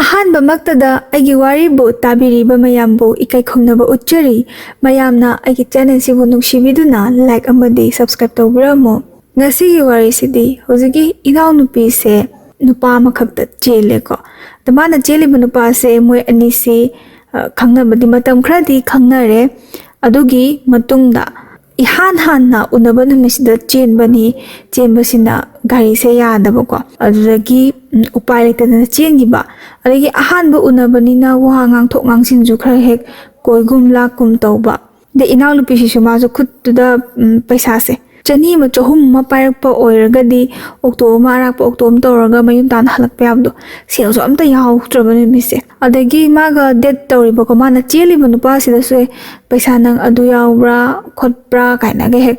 ꯑꯍꯥꯟꯕꯃꯛꯇꯗ ꯑꯩꯒꯤ ꯋꯥꯔꯤꯕꯨ ꯇꯥꯕꯤꯔꯤꯕ ꯃꯌꯥꯝꯕꯨ ꯏꯀꯥꯏ ꯈꯨꯝꯅꯕ ꯎꯠꯆꯔꯤ꯫ ꯃꯌꯥꯝꯅ ꯑꯩꯒꯤ ꯆꯦꯅꯦꯜꯁꯤꯕꯨ ꯅꯨꯡꯁꯤꯕꯤꯗꯨꯅ ꯂꯥꯏꯛ ꯑꯃꯗꯤ ꯁꯕꯁꯀ꯭ꯔꯥꯏꯕ ꯇꯧꯕꯤꯔꯝꯃꯨ꯫ ꯉꯁꯤꯒꯤ ꯋꯥꯔꯤꯁꯤꯗꯤ ꯍꯧꯖꯤꯛꯀꯤ ꯏꯅꯥꯎꯅꯨꯄꯤꯁꯦ ꯅꯨꯄꯥ ꯑꯃꯈꯛꯇ ꯆꯦꯜꯂꯦꯀꯣ꯫ ꯑꯗ ꯃꯥꯅ ꯆꯦꯜꯂꯤꯕ ꯅꯨꯄꯥꯁꯦ ꯃꯣꯏ ꯑꯅꯤꯁꯤ ꯈꯪꯅꯕꯗꯤ ꯃꯇꯝ ꯈꯔꯗꯤ ꯈꯪꯅꯔꯦ꯫ ꯑꯗꯨꯒꯤ ꯃꯇꯨꯡꯗ इहान हान्ना उनबा नुमिसिदा चेनबनी चेनबसिना गारीसे यादबको अदुदगी उपाय लेतदना चेनगिबा अदगी अहानबा उनबनिना वा ngang ngansinju खरा हेक कोइगुम लाकुम तौबा दे इनाउ नुपिसिसु माजु खुदतुदा पैसासे चनी म चहुम म पायरकपा ओइरगदी ओक्टो मा राकपा ओक्टो म तौरगा मयुम तान हलकपा याबदो सेलसु अमता याउत्रबा नुमिसे अदगी मागा डेट तौरिबको माना चेलिबा नुपासिदसु पैसा नंग अदु याउब्रा खोटब्रा काइनागे हेक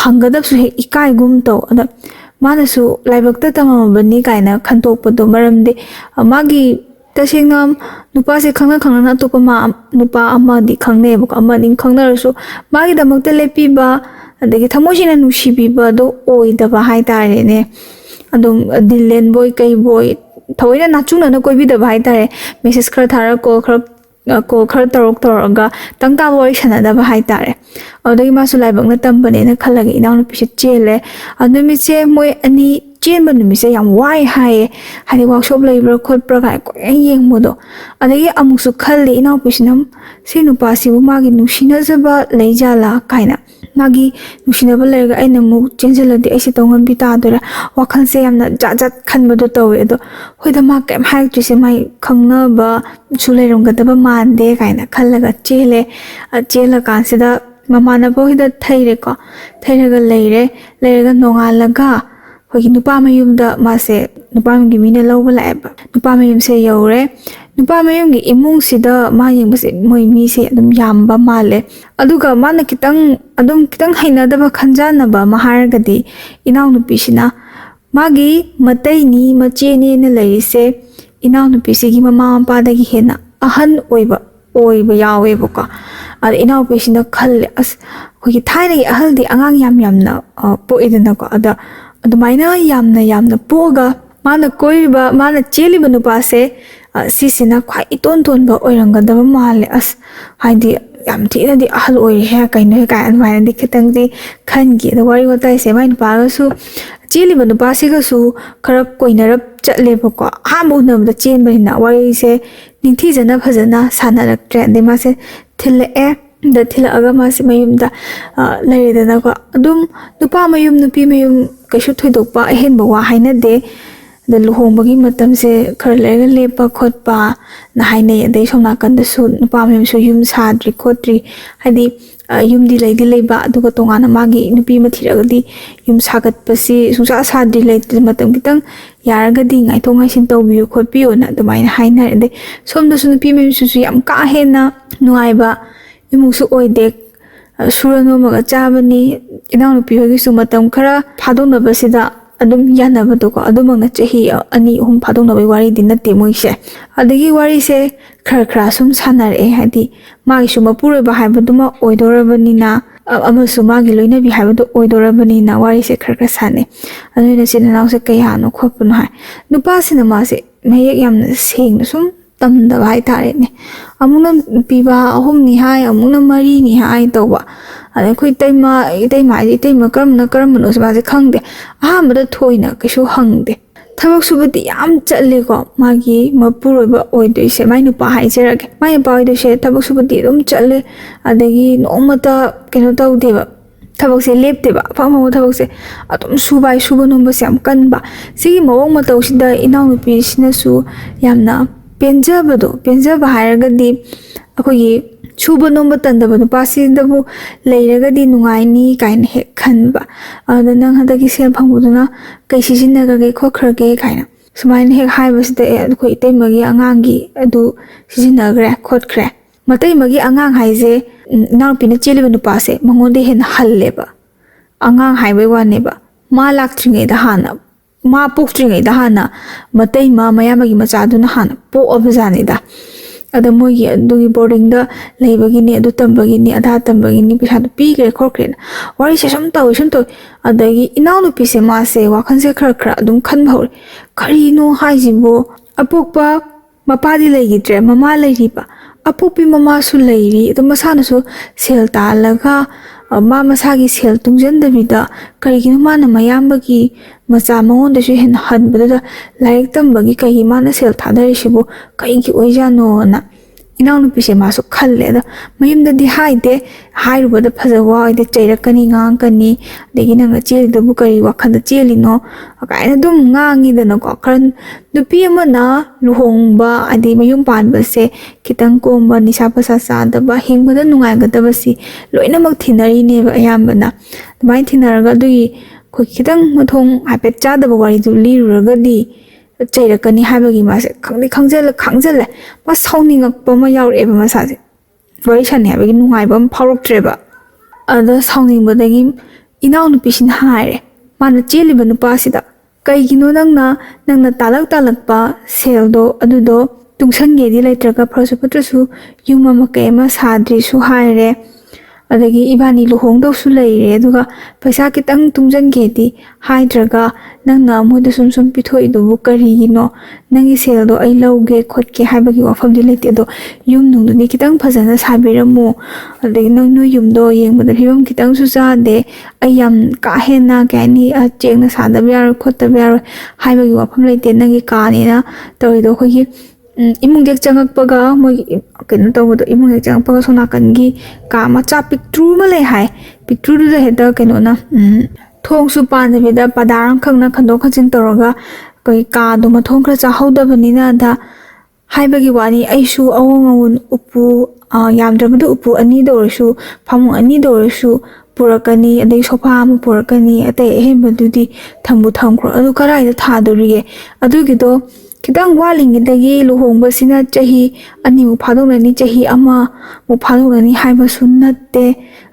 हंगदबसु हेक इकाइगुम तौ अदा मानसु लाइबक्ता तंगमबनी काइना खंतोकपदो मरमदे मागी तसेंगना नुपासे खंगना खंगना अतोपा मा नुपा अमादी खंगनेबको अमादी खंगनरसु मागी दमक्ता लेपिबा अदगी थमोसिना नुसिबिबदो ओइदबा हाइतारेने अदुम दिलेन बॉय कई बॉय थोइना नाचुना कोइबिदबा हाइतारे मेसेज खरा थारा को खरा तौरगा तंगता वरी सनदबा हाइतारे अदगी मासु लाइबकना तंबनेना खलगे इनाउनुपिसे चेले अदुमिसे मोय अनि चेनबा नुमिसे याम वाइ हाये हादि वर्कशॉप लेब्रा खोटब्रा गाय को येंगमोदो अदगी अमुसु खल्ले इनाउपिसिनम से नुपासिबु मागी नुसिनजबा लेजाला काइना मागी नुसिनबा लेरगा अइना मु चेंजलदि ऐसे तंगनबि तादोरा वाखनसे यामना जाजात खनबदो तौवे अदो होइदा मा केम हाइक्ट्रिसे माई खंगनबा सुलेरंगदबा मानदे काइना खल्लगा चेले चेला कांसिदा ममानबो हिदा थैरेको थैरगा लेरगा नोंगालगा होगी नुपा मयुमदा मासे नुपा मयुमगी मीना लौबा लाएबा नुपा मयुमसे यौरे नुपा मयुमगी इमुंगसिदा मा येंबसे मोय मीसे अदुम यामबा माले अदुगा माना खितंग हैनदबा खंजानबा महारगदी इनाउनुपिसिना मागी मतैनी मचेनेना लैरिसे इनाउनुपिसिगी ममा मपादगी हेना अहन ओइबा यावेबको अद इनाउनुपिसिना खल्ले अस होगी थाइनगी अहलदी अंगांग यामना पोइदनको अदा अदुमाइना यामना पोगा माना कोइबा माना चेलिबा नुपासे सिसिना ख्वाइ इतोन तोनबा ओइरंगदबा माले अस हाइदि याम थिनदि अहल ओइरे हे काइनो हे काइ अनवाइना दि खितंगदि खनगी द वरी वताइसे माइ नुपागसु चेलिबा नुपासिगसु खरा कोइनरप चटलेबको हामु उनबदा चेनबनिना वरिसे निंथिजना फजना सानरक्ट्रे दे मासे थिलए द थिलअगा मासे मयुमदा लैरेदनाको अदुम नुपा मयुम नुपी मयुम कैसु थोइदोकपा अहेनबा वा हाइनदे द लुहोंबगी मतमसे खर लेरगा लेपा खोटपा ना हाइनै अदै सोमनाकंदसु नुपा मयुमसु युम साद्रि खोट्रि हाइदि युमदि लेबा अदुगा तोंगाना मागी नुपी मथिरगदी युम सागतपसि सुसा साद्रि लेते मतम कितंग यारगदी ngaithong ngaisin tawbiu khotpiu na dumaina haina de somdasu nupi meyusu yam ka hena nuaiba imusu oide surano maga chabani inaw nupi hogi su matam khara phadong basida adum yanabado ko adumang chahi ani hum phadong nabai wari din na te moise adagi wari se khara sum sanar e hadi magi su mapure ba haibaduma oidorabani na amasu magi loina bi haibado oidorabani na wari se khara sane aduna sinanaw se kayano khopno hai nupa sinama se mayek yamna seng sum tamda bai tare ne amuna piba ahum ni hai amuna mari ni hai toba अरे कोई इतैमा करम no से खंगदे अहमद थोइना कैसु हंगदे थबक सुबदी याम चलेको मागी मपुरोइबा ओइदोइसे माइ नुपा हाइजरगे माइ नुपा ओइदोइसे थबक सुबदी एकदम चले अदगी नोमता केनो तौदेबा थबकसे लेप्तेबा फंगमो थबकसे अदम सुबा नोमबसे याम कनबा सिगी मवंग मतौसिदा इनाउनुपिसिनसु यामना पेंजबा हाइरगदी अखोगी सुबा नोमबा तंदबा नुपासिदबु लेरगदी नुंगाइनी काइन हे खनबा अद नंग हदगी सेल फंगबुदुना कै सिजिनगगे खोखरगे काइना सुमाइन हे हाइबसदे अखो इतैमगी अंगांगी अदु सिजिनगरे खोटखरे मतैमगी अंगांग हाइजे नाउपिना चेलिबा नुपासे मंगोंदे हेन हल्लेबा अंगांग हाइबे वानेबा मा लाक्त्रिङैदा हाना मा पोक्त्रिङैदा हाना मतैमा मयामगी मचादुना हाना पोअबजानेदा अद मोगी अदुगी बोर्डिंग द लेबगिनी अदु तंबगिनी आधा तंबगिनी पैसा पीग्रे खोक्रे वरी से सम तौ अदगी इनाउनुपिसे मासे वाखनसे खर अदुम खनभौरे करिनो हाइजिबो अपोकपा ꯃꯄꯥꯗꯤ ꯂꯩꯈꯤꯗ꯭ꯔꯦ ꯃꯃꯥ ꯂꯩꯔꯤꯕ ꯑꯄꯣꯛꯄꯤ ꯃꯃꯥꯁꯨ ꯂꯩꯔꯤ ꯑꯗꯨ ꯃꯁꯥꯅꯁꯨ ꯁꯦꯜ ꯇꯥꯜꯂꯒ ꯃꯥ ꯃꯁꯥꯒꯤ ꯁꯦꯜ ꯇꯨꯡꯁꯤꯟꯗꯕꯤꯗ ꯀꯔꯤꯒꯤꯅꯣ ꯃꯥꯅ ꯃꯌꯥꯝꯕꯒꯤ ꯃꯆꯥ ꯃꯉꯣꯟꯗꯁꯨ ꯍꯦꯟꯅ ꯍꯟꯕꯗꯨꯗ ꯂꯥꯏꯔꯤꯛ ꯇꯝꯕꯒꯤ ꯀꯩꯒꯤ ꯃꯥꯅ ꯁꯦꯜ ꯊꯥꯗꯔꯤꯁꯤꯕꯨ ꯀꯩꯒꯤ ꯑꯣꯏꯖꯥꯠꯅꯣꯅ ꯏꯅꯥꯎꯅꯨꯄꯤꯁꯦ ꯃꯥꯁꯨ ꯈꯜꯂꯦ ꯑꯗꯣ ꯃꯌꯨꯝꯗꯗꯤ ꯍꯥꯏꯗꯦ ꯍꯥꯏꯔꯨꯕꯗ ꯐꯖꯕ ꯋꯥꯏꯗ ꯆꯩꯔꯛꯀꯅꯤ ꯉꯥꯡꯉꯛꯀꯅꯤ ꯑꯗꯒꯤ ꯅꯪꯅ ꯆꯦꯜꯂꯤꯗꯨꯕꯨ ꯀꯔꯤ ꯋꯥꯈꯜꯗ ꯆꯦꯜꯂꯤꯅꯣ ꯀꯥꯏꯅ ꯑꯗꯨꯝ ꯉꯥꯡꯉꯤꯗꯅꯀꯣ ꯈꯔ ꯅꯨꯄꯤ ꯑꯃꯅ ꯂꯨꯍꯣꯡꯕ ꯍꯥꯏꯗꯤ ꯃꯌꯨꯝ ꯄꯥꯟꯕꯁꯦ ꯈꯤꯇꯪ ꯀꯣꯝꯕ ꯅꯤꯁꯥ ꯄꯁꯥ ꯆꯥꯗꯕ ꯍꯤꯡꯕꯗ ꯅꯨꯡꯉꯥꯏꯒꯗꯕꯁꯤ ꯂꯣꯏꯅꯃꯛ ꯊꯤꯅꯔꯤꯅꯦꯕ ꯑꯌꯥꯝꯕꯅ ꯑꯗꯨꯃꯥꯏꯅ ꯊꯤꯅꯔꯒ ꯑꯗꯨꯒꯤ ꯑꯩꯈꯣꯏ ꯈꯤꯇꯪ ꯃꯊꯣꯡ ꯍꯥꯏꯐꯦꯠ ꯆꯥꯗꯕ ꯋꯥꯔꯤꯗꯨ ꯂꯤꯔꯨꯔꯒꯗꯤ ꯆꯩꯔꯛꯀꯅꯤ ꯍꯥꯏꯕꯒꯤ ꯃꯥꯁꯦ ꯈꯪꯖꯜꯂꯦ ꯃꯥ ꯁꯥꯎꯅꯤꯡꯉꯛꯄ ꯑꯃ ꯌꯥꯎꯔꯛꯑꯦꯕ ꯃꯁꯥꯁꯦ ꯋꯥꯔꯤ ꯁꯥꯟꯅꯩ ꯍꯥꯏꯕꯒꯤ ꯅꯨꯡꯉꯥꯏꯕ ꯑꯃ ꯐꯥꯎꯔꯛꯇ꯭ꯔꯦꯕ ꯑꯗ ꯁꯥꯎꯅꯤꯡꯕꯗꯒꯤ ꯏꯅꯥꯎꯅꯨꯄꯤꯁꯤꯅ ꯍꯥꯏꯔꯦ ꯃꯥꯅ ꯆꯦꯜꯂꯤꯕ ꯅꯨꯄꯥꯁꯤꯗ ꯀꯩꯒꯤꯅꯣ ꯅꯪꯅ ꯇꯥꯜꯂꯛꯄ ꯁꯦꯜꯗꯣ ꯑꯗꯨꯗꯣ ꯇꯨꯡꯁꯟꯒꯦꯗꯤ ꯂꯩꯇ꯭ꯔꯒ ꯐꯔꯁꯨ ꯐꯠꯇ꯭ꯔꯁꯨ ꯌꯨꯝ ꯑꯃ ꯀꯩ ꯑꯃ ꯁꯥꯗ꯭ꯔꯤꯁꯨ ꯍꯥꯏꯔꯦ ꯑꯗꯒꯤ ꯏꯕꯥꯅꯤ ꯂꯨꯍꯣꯡꯗꯧꯁꯨ ꯂꯩꯔꯦ ꯑꯗꯨꯒ ꯄꯩꯁꯥ ꯈꯤꯇꯪ ꯇꯨꯡꯁꯟꯒꯦꯗꯤ ꯍꯥꯏꯗ꯭ꯔꯒ ꯅꯪꯅ ꯃꯣꯏꯗ ꯁꯨꯝ ꯄꯤꯊꯣꯛꯏꯗꯨꯕꯨ ꯀꯔꯤꯒꯤꯅꯣ ꯅꯪꯒꯤ ꯁꯦꯜꯗꯣ ꯑꯩ ꯂꯧꯒꯦ ꯈꯣꯠꯀꯦ ꯍꯥꯏꯕꯒꯤ ꯋꯥꯐꯝꯗꯤ ꯂꯩꯇꯦ ꯑꯗꯣ ꯌꯨꯝ ꯅꯨꯡꯗꯨꯗꯤ ꯈꯤꯇꯪ ꯐꯖꯅ ꯁꯥꯕꯤꯔꯝꯃꯨ ꯑꯗꯒꯤ ꯅꯣꯏ ꯌꯨꯝꯗꯣ ꯌꯦꯡꯕꯗ ꯐꯤꯕꯝ ꯈꯤꯇꯪꯁꯨ ꯆꯥꯗꯦ ꯑꯩ ꯌꯥꯝ ꯀꯥ ꯍꯦꯟꯅ ꯀꯩ ꯍꯥꯏꯅꯤ ꯆꯦꯡꯅ ꯁꯥꯗꯕ ꯌꯥꯔꯣꯏ ꯈꯣꯠꯇꯕ ꯌꯥꯔꯣꯏ ꯍꯥꯏꯕꯒꯤ ꯋꯥꯐꯝ ꯂꯩꯇꯦ ꯅꯪꯒꯤ ꯀꯥꯅꯦꯅ ꯇꯧꯔꯤꯗꯣ ꯑꯩꯈꯣꯏꯒꯤ ꯏꯃꯨꯡ ꯍꯦꯛ ꯆꯪꯉꯛꯄꯒ ꯃꯣꯏꯒꯤ ꯀꯩꯅꯣ ꯇꯧꯕꯗꯣ ꯏꯃꯨꯡ ꯍꯦꯛ ꯆꯪꯉꯛꯄꯒ ꯁꯣꯝ ꯅꯥꯀꯟꯒꯤ ꯀꯥ ꯃꯆꯥ ꯄꯤꯛꯇ꯭ꯔꯨ ꯑꯃ ꯂꯩ ꯍꯥꯏ ꯄꯤꯛꯇ꯭ꯔꯨꯗꯨꯗ ꯍꯦꯛꯇ ꯀꯩꯅꯣꯅ ꯊꯣꯡꯁꯨ ꯄꯥꯟꯗꯕꯤꯗ ꯄꯗꯥꯔ ꯑꯃꯈꯛꯅ ꯈꯟꯗꯣꯛ ꯈꯟꯖꯤꯟ ꯇꯧꯔꯒ ꯑꯩꯈꯣꯏ ꯀꯥꯗꯣ ꯃꯊꯣꯡ ꯈꯔ ꯆꯥꯍꯧꯗꯕꯅꯤꯅ ꯑꯗ ꯍꯥꯏꯕꯒꯤ ꯋꯥꯅꯤ ꯑꯩꯁꯨ ꯑꯋꯣꯡ ꯑꯋꯣꯟ ꯎꯄꯨ ꯌꯥꯝꯗ꯭ꯔꯕꯗ ꯎꯄꯨ 2ꯗ ꯑꯣꯏꯔꯁꯨ ꯐꯃꯨꯡ 2ꯗ ꯑꯣꯏꯔꯁꯨ ꯄꯨꯔꯛꯀꯅꯤ ꯑꯗꯩ ꯁꯣꯐꯥ ꯑꯃ ꯄꯨꯔꯛꯀꯅꯤ ꯑꯇꯩ ꯑꯍꯦꯟꯕꯗꯨꯗꯤ ꯊꯝꯈ꯭ꯔꯣ ꯑꯗꯨ ꯀꯗꯥꯏꯗ ꯊꯥꯗꯣꯔꯤꯒꯦ ꯑꯗꯨꯒꯤꯗꯣ ꯈꯤꯇꯪ ꯋꯥꯠꯂꯤꯉꯩꯗꯒꯤ ꯂꯨꯍꯣꯡꯕꯁꯤꯅ ꯆꯍꯤ 2 ꯐꯥꯗꯣꯛꯅꯅꯤ ꯆꯍꯤ 1 ꯐꯥꯗꯣꯛꯅꯅꯤ ꯍꯥꯏꯕꯁꯨ ꯅꯠꯇꯦ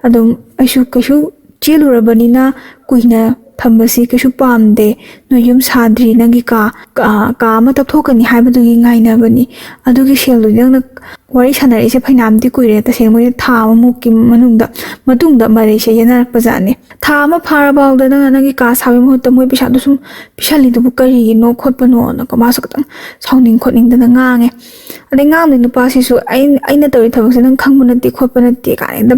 ꯑꯗꯨꯝ ꯑꯩꯁꯨ ꯀꯩꯁꯨ ꯆꯦꯜꯂꯨꯔꯕꯅꯤ나 ꯀꯨꯏꯅ ꯊꯝꯕꯁꯤ ꯀꯩꯁꯨ ꯄꯥꯝꯗꯦ ꯅꯣꯏ ꯌꯨꯝ ꯁꯥꯗ꯭ꯔꯤ ꯅꯪꯒꯤ ꯀꯥ ꯑꯃ ꯇꯞꯊꯣꯛꯀꯅꯤ ꯍꯥꯏꯕꯗꯨꯒꯤ ꯉꯥꯏꯅꯕꯅꯤ ꯑꯗꯨꯒꯤ ꯁꯦꯜꯗꯨꯗꯤ ꯅꯪꯅ ꯋꯥꯔꯤ ꯁꯥꯟꯅꯔꯛꯏꯁꯦ ꯐꯩꯅꯥꯝꯗꯤ ꯀꯨꯏꯔꯦ ꯇꯁꯦꯡꯅ ꯃꯣꯏꯅ ꯊꯥ ꯑꯃꯃꯨꯛꯀꯤ ꯃꯇꯨꯡꯗ ꯃꯔꯩꯁꯦ ꯌꯦꯟꯅꯔꯛꯄꯖꯥꯠꯅꯤ ꯊꯥ ꯑꯃ ꯐꯥꯔꯐꯥꯎꯗ ꯅꯪꯒꯤ ꯀꯥ ꯁꯥꯕꯒꯤ ꯃꯍꯨꯠꯇ ꯃꯣꯏ ꯄꯩꯁꯥꯗꯣ ꯁꯨꯝ ꯄꯤꯁꯜꯂꯤꯗꯨꯕꯨ ꯀꯔꯤꯒꯤꯅꯣ ꯈꯣꯠꯄꯅꯣꯅꯀꯣ ꯃꯥꯁꯨ ꯈꯤꯇꯪ ꯁꯥꯎꯅꯤꯡ ꯈꯣꯠꯅꯤꯡꯗꯅ ꯉꯥꯡꯉꯦ ꯑꯗꯩ ꯉꯥꯡꯗꯣꯏ ꯅꯨꯄꯥꯁꯤꯁꯨ ꯑꯩꯅ ꯇꯧꯔꯤ ꯊꯕꯛꯁꯦ ꯅꯪ ꯈꯪꯕ ꯅꯠꯇꯦ ꯈꯣꯠꯄ ꯅꯠꯇꯦ ꯀꯥꯏꯅ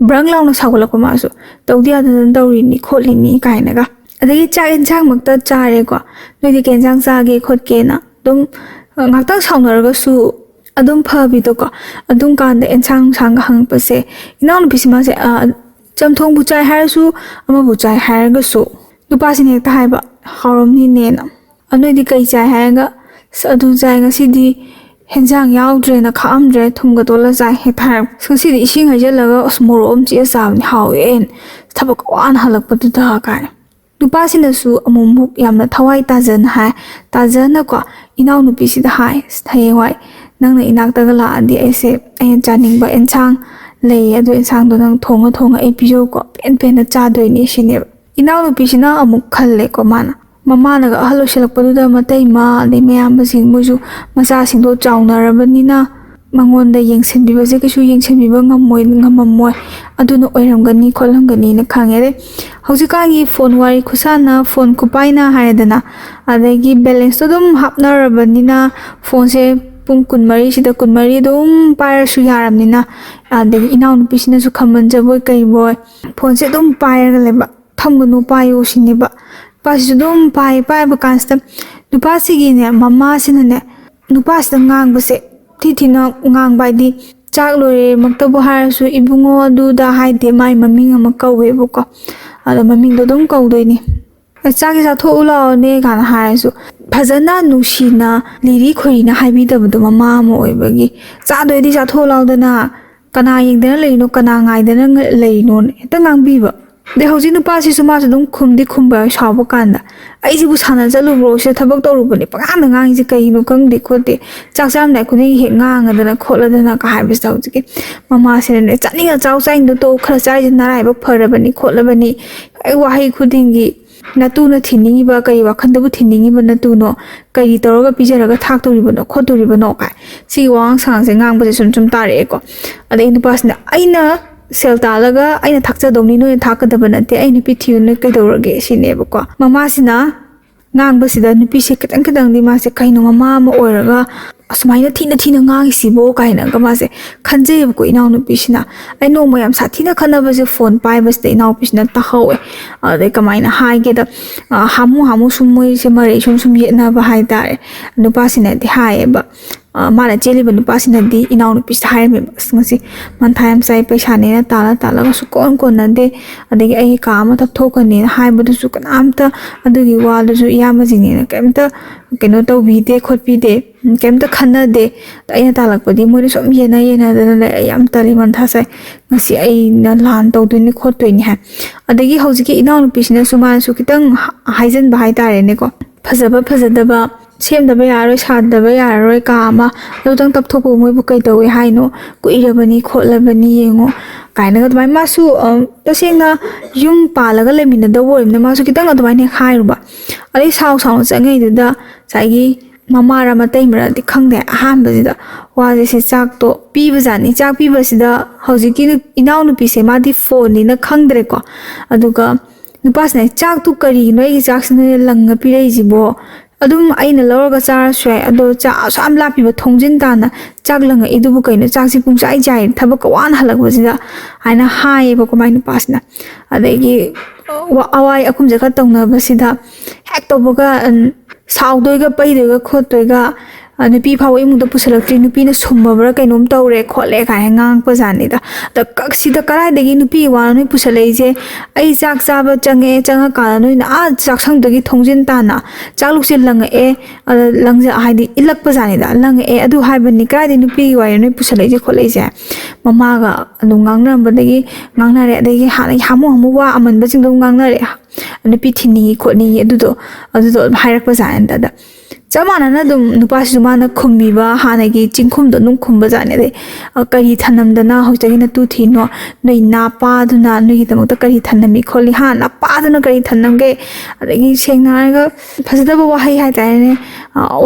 ꯕ꯭ꯔꯪ ꯂꯥꯎꯅ ꯁꯥꯎꯒꯠꯂꯛꯄ ꯃꯥꯁꯨ ꯇꯧꯗꯤ ꯌꯥꯗꯗꯅ ꯇꯧꯔꯤꯅꯤ ꯈꯣꯠꯂꯤꯅꯤ ꯀꯥꯏꯅꯒ ꯑꯗꯒꯤ ꯆꯥꯛ ꯌꯦꯟꯁꯥꯡꯃꯛꯇ ꯆꯥꯔꯦꯀꯣ ꯅꯣꯏꯗꯤ ꯀꯩ ꯌꯦꯟꯁꯥꯡ ꯆꯥꯒꯦ ꯈꯣꯠꯀꯦꯅ ꯑꯗꯨꯝ ꯉꯥꯛꯇꯪ ꯁꯥꯎꯅꯔꯒꯁꯨ ꯑꯗꯨꯝ ꯐꯕꯤꯗꯣꯀꯣ ꯑꯗꯨꯝ ꯀꯥꯟꯗ ꯑꯦꯟꯁꯥꯡ ꯅꯨꯡꯁꯥꯡꯒ ꯍꯪꯉꯛꯄꯁꯦ ꯏꯅꯥꯎꯅꯨꯄꯤꯁꯤ ꯃꯥꯁꯦ ꯆꯝꯊꯣꯡꯕꯨ ꯆꯥꯏ ꯍꯥꯏꯔꯁꯨ ꯑꯃꯕꯨ ꯆꯥꯏ ꯍꯥꯏꯔꯒꯁꯨ ꯅꯨꯄꯥꯁꯤꯅ ꯍꯦꯛꯇ ꯍꯥꯏꯕ ꯍꯥꯎꯔꯝꯅꯤꯅꯦꯅ ꯅꯣꯏꯗꯤ ꯀꯩ ꯆꯥꯏ ꯍꯥꯏꯔꯒ ꯑꯗꯨ ꯆꯥꯏ ꯉꯁꯤꯗꯤ ꯍꯦꯟꯖꯥꯡ ꯌꯥꯎꯗ꯭ꯔꯦꯅ ꯈꯥꯛꯑꯝꯗ꯭ꯔꯦ ꯊꯨꯝꯒ ꯇꯣꯠꯂ ꯆꯥꯏ ꯍꯦꯛꯇ ꯍꯥꯏꯔꯛꯄ ꯉꯁꯤꯗꯤ ꯏꯁꯤꯡ ꯍꯩꯖꯤꯜꯂꯒ ꯃꯣꯔꯣꯛ ꯑꯃ ꯆꯤꯛꯑ ꯆꯥꯕꯅꯤ ꯍꯥꯎꯋꯦꯅ ꯊꯕꯛ ꯋꯥꯅ ꯍꯜꯂꯛꯄꯗꯨꯗ ꯀꯥꯏꯅ ꯅꯨꯄꯥꯁꯤꯅꯁꯨ ꯑꯃꯨꯛ ꯌꯥꯝꯅ ꯊꯋꯥꯏ ꯇꯥꯖꯅꯀꯣ ꯏꯅꯥꯎꯅꯨꯄꯤꯁꯤꯗ ꯍꯥꯏ ꯍꯌꯦꯡꯋꯥꯏ ꯅꯪꯅ ꯏꯅꯥꯛꯇꯒ ꯂꯥꯛꯑꯗꯤ ꯑꯩꯅ ꯆꯥꯅꯤꯡꯕ ꯑꯦꯟꯁꯥꯡ ꯂꯩꯌꯦ ꯑꯗꯨ ꯑꯦꯟꯁꯥꯡꯗꯣ ꯅꯪ ꯊꯣꯡꯉ ꯑꯩ ꯄꯤꯖꯧꯀꯣ ꯄꯦꯟꯅ ꯆꯥꯗꯣꯏꯅꯦ ꯁꯤꯅꯦꯕ ꯏꯅꯥꯎꯅꯨꯄꯤꯁꯤꯅ ꯑꯃꯨꯛ ꯈꯜꯂꯦꯀꯣ ꯃꯃꯥꯅꯒ ꯑꯍꯜ ꯑꯣꯏꯁꯜꯂꯛꯄꯗꯨꯗ ꯃꯇꯩꯃ ꯑꯗꯩ ꯃꯌꯥꯝꯕꯁꯤꯡ ꯃꯣꯏꯁꯨ ꯃꯆꯥꯁꯤꯡꯗꯣ ꯆꯥꯎꯅꯔꯕꯅꯤꯅ ꯃꯉꯣꯟꯗ ꯌꯦꯡꯁꯤꯟꯕꯤꯕꯁꯦ ꯀꯩꯁꯨ ꯌꯦꯡꯁꯤꯟꯕꯤꯕ ngꯝꯃꯝꯃꯣꯏ ꯑꯗꯨꯅ ꯑꯣꯏꯔꯝꯒꯅꯤ ꯈꯣꯠꯂꯝꯒꯅꯤꯅ ꯈꯪꯉꯦ ꯑꯗꯩ ꯍꯧꯖꯤꯛꯀꯥꯟꯒꯤ ꯐꯣꯟ ꯋꯥꯔꯤ ꯈꯨꯁꯥꯟꯅ ꯐꯣꯟ ꯈꯨꯄꯥꯏꯅ ꯍꯥꯏꯔꯦꯗꯅ ꯑꯗꯒꯤ ꯕꯦꯂꯦꯟꯁꯇꯣ ꯑꯗꯨم ꯍꯥꯞꯅꯔꯕꯅꯤꯅ ꯐꯣꯟꯁꯦ ꯄꯨꯡ 24 ꯑꯗꯨꯝ ꯄꯥꯏꯔꯁꯨ ꯌꯥꯔꯕꯅꯤꯅ ꯑꯗꯒꯤ ꯏꯅꯥꯎꯅꯨꯄꯤꯁꯤꯅꯁꯨ ꯈꯝꯕꯟꯖꯕꯣꯏ ꯀꯩꯕꯣꯏ ꯐꯣꯟꯁꯦ ꯑꯗꯨꯝ ꯄꯥꯏꯔꯒ ꯂꯩꯕ ꯊꯝꯒꯅꯨ ꯄꯥꯏꯌꯣ ꯁꯤꯅꯦꯕ ꯅꯨꯄꯥꯁꯤꯁꯨ ꯑꯗꯨꯝ ꯄꯥꯏꯕ ꯀꯥꯟꯁꯤꯗ ꯅꯨꯄꯥꯁꯤꯒꯤꯅꯦ ꯃꯃꯥꯁꯤꯅꯅꯦ ꯅꯨꯄꯥꯁꯤꯗ ꯉꯥꯡꯕꯁꯦ ꯊꯤꯅ ꯉꯥꯡꯕ ꯍꯥꯏꯗꯤ ꯆꯥꯛ ꯂꯣꯏꯔꯦꯃꯛꯇꯕꯨ ꯍꯥꯏꯔꯁꯨ ꯏꯕꯨꯡꯉꯣ ꯑꯗꯨꯗ ꯍꯥꯏꯗꯦ ꯃꯥꯏ ꯃꯃꯤꯡ ꯑꯃ ꯀꯧꯋꯦꯕꯀꯣ ꯑꯗꯣ ꯃꯃꯤꯡꯗꯣ ꯑꯗꯨꯝ ꯀꯧꯗꯣꯏꯅꯤ ꯆꯥꯛꯁꯦ ꯆꯥꯊꯣꯛꯎ ꯂꯥꯛꯑꯣꯅꯦ ꯀꯥꯏꯅ ꯍꯥꯏꯔꯁꯨ ꯐꯖꯅ ꯅꯨꯡꯁꯤꯅ ꯂꯤꯔꯤ ꯈꯣꯏꯔꯤꯅ ꯍꯥꯏꯕꯤꯗꯕꯗꯣ ꯃꯃꯥ ꯑꯃ ꯑꯣꯏꯕꯒꯤ ꯆꯥꯗꯣꯏꯗꯤ ꯆꯥꯊꯣꯛꯎ ꯂꯥꯎꯗꯅ ꯀꯅꯥ ꯌꯦꯡꯗꯅ ꯂꯩꯔꯤꯅꯣ ꯀꯅꯥ ꯉꯥꯏꯗꯅ ꯂꯩꯔꯤꯅꯣꯅ ꯍꯦꯛꯇ ꯉꯥꯡꯕꯤꯕ ꯑꯗꯩ ꯍꯧꯖꯤꯛ ꯅꯨꯄꯥꯁꯤꯁꯨ ꯃꯥꯁꯨ ꯑꯗꯨꯝ ꯈꯨꯝꯕ ꯁꯥꯎꯕ ꯀꯥꯟꯗ ꯑꯩꯁꯤꯕꯨ ꯁꯥꯟꯅ ꯆꯠꯂꯨꯕ꯭ꯔꯣ ꯁꯤꯗ ꯊꯕꯛ ꯇꯧꯔꯨꯕꯅꯦ ꯄꯉꯥꯡꯗ ꯉꯥꯡꯉꯤꯁꯦ ꯀꯩꯒꯤꯅꯣ ꯈꯪꯗꯦ ꯈꯣꯠꯇꯦ ꯆꯥꯛ ꯆꯥꯔꯝꯗꯥꯏ ꯈꯨꯗꯤꯡꯒꯤ ꯍꯦꯛ ꯉꯥꯡꯉꯗꯅ ꯈꯣꯠꯂꯗꯅ ꯍꯥꯏꯕꯁꯤꯗ ꯍꯧꯖꯤꯛꯀꯤ ꯃꯃꯥꯁꯤꯅꯅꯦ ꯆꯥꯅꯤꯡꯉ ꯆꯥꯏꯗꯣ ꯇꯣ ꯈꯔ ꯆꯥꯔꯤꯁꯦ ꯅꯔꯥꯏꯕꯛ ꯐꯔꯕꯅꯤ ꯈꯣꯠꯂꯕꯅꯤ ꯋꯥꯍꯩ ꯈꯨꯗꯤꯡꯒꯤ ꯅꯇꯨꯅ ꯊꯤꯅꯤꯡꯉꯤꯕ ꯀꯔꯤ ꯋꯥꯈꯟꯗꯕꯨ ꯊꯤꯅꯤꯡꯉꯤꯕ ꯅꯇꯨꯅꯣ ꯀꯔꯤ ꯇꯧꯔꯒ ꯄꯤꯖꯔꯒ ꯊꯥꯛꯇꯣꯔꯤꯕꯅꯣ ꯈꯣꯠꯇꯣꯔꯤꯕꯅꯣ ꯀꯥꯏ ꯁꯤꯒꯤ ꯋꯥꯉꯥꯡ ꯁꯉꯥꯡꯁꯦ ꯉꯥꯡꯕꯁꯦ ꯁꯨꯝ ꯇꯥꯔꯛꯑꯦꯀꯣ ꯑꯗꯩ ꯅꯨꯄꯥꯁꯤꯅ ꯑꯩꯅ ꯁꯦꯜ ꯇꯥꯜꯂꯒ ꯑꯩꯅ ꯊꯥꯛꯆꯗꯧꯅꯤ ꯅꯣꯏꯅ ꯊꯥꯛꯀꯗꯕ ꯅꯠꯇꯦ ꯑꯩ ꯅꯨꯄꯤ ꯊꯤꯌꯨ ꯅꯣꯏ ꯀꯩꯗꯧꯔꯒꯦ ꯁꯤꯅꯦꯕꯀꯣ ꯃꯃꯥꯁꯤꯅ ꯉꯥꯡꯕꯁꯤꯗ ꯅꯨꯄꯤꯁꯦ ꯈꯤꯇꯪꯗꯤ ꯃꯥꯁꯦ ꯀꯩꯅꯣ ꯃꯃꯥ ꯑꯃ ꯑꯣꯏꯔꯒ asumai thina thina ngang sibo kaina gamase khanje ko inaw nu pisina ai no mayam sa thina khana ba je phone pai bas de inaw pisina ta hawe de kamaina hai ge da hamu sumoi se mare sum ye na ba hai dare nu pasina di hai ba mana cheli ba nu pasina di inaw nu pis hai me bas ngasi man thayam sai paisa ne na tala ga su kon na de adegi ai ka ma ta thok ne hai ba du su kan amta adugi wal du ya ma jing ne kemta keno to bi de khot bi de kemta khana de ai ta lak pa di mo som ye na da na yam tali man tha sai ngasi ai na lan to du ni khot to ni ha adegi hauji ki inaw nu pisina su ma su kitang haizen ba hai tare ne ko phajaba semdaba yaroi sadaba yaroi ka ama lodang tap thopo moi bu kai tawi haino kuirabani khotlabani yengo kaina ga mai masu tasengna yum palaga lemina da worimna masu kitang adwai ne khairuba ali saw changai da saigi mamara matai mara di khangde aham bazida waje se chak to pi bazani chak pi basida hojiki inaw nu pi se ma di phone ni na khangdre ko aduga nupasne chak tu kari noi gi chak sne langa pi rei jibo adum aina lawga char swai ado cha sam lapi ba thongjin dana chaglanga idubu kaino chaksi pung sai jai thabak wan halak bajida aina hai ba ko mai nu pasna adegi awai akum jaka tongna basida hek to boga saudoi ga pai ga khotoi ga nupi phaw imung da pusalakti nupi na sumbabra kainom tawre khole ka ngang pa jani da kaksi da karai dagi nupi wa noi pusalai je ai chak chaba changa ka noi na a chak sang dagi thongjin ta na chaluk se lang e langja haidi ilak pa jani da lang e adu haibani karai de nupi wa noi pusalai je kholai je mama ga anu ngang na ba dagi ngang na re dagi hamu wa aman ba jing do ngang na re nupi thini khoni adu do hairak pa jani da Jamana na dum nupasi dumana khumbi ba hanagi chingkhum do nung khumba jane de kari thanam dana hojagi na tu thino noi na pa duna noi tamok ta kari thanami kholi ha na pa duna kari thanam ge adagi sengna ga phasada ba wahai hai ta ne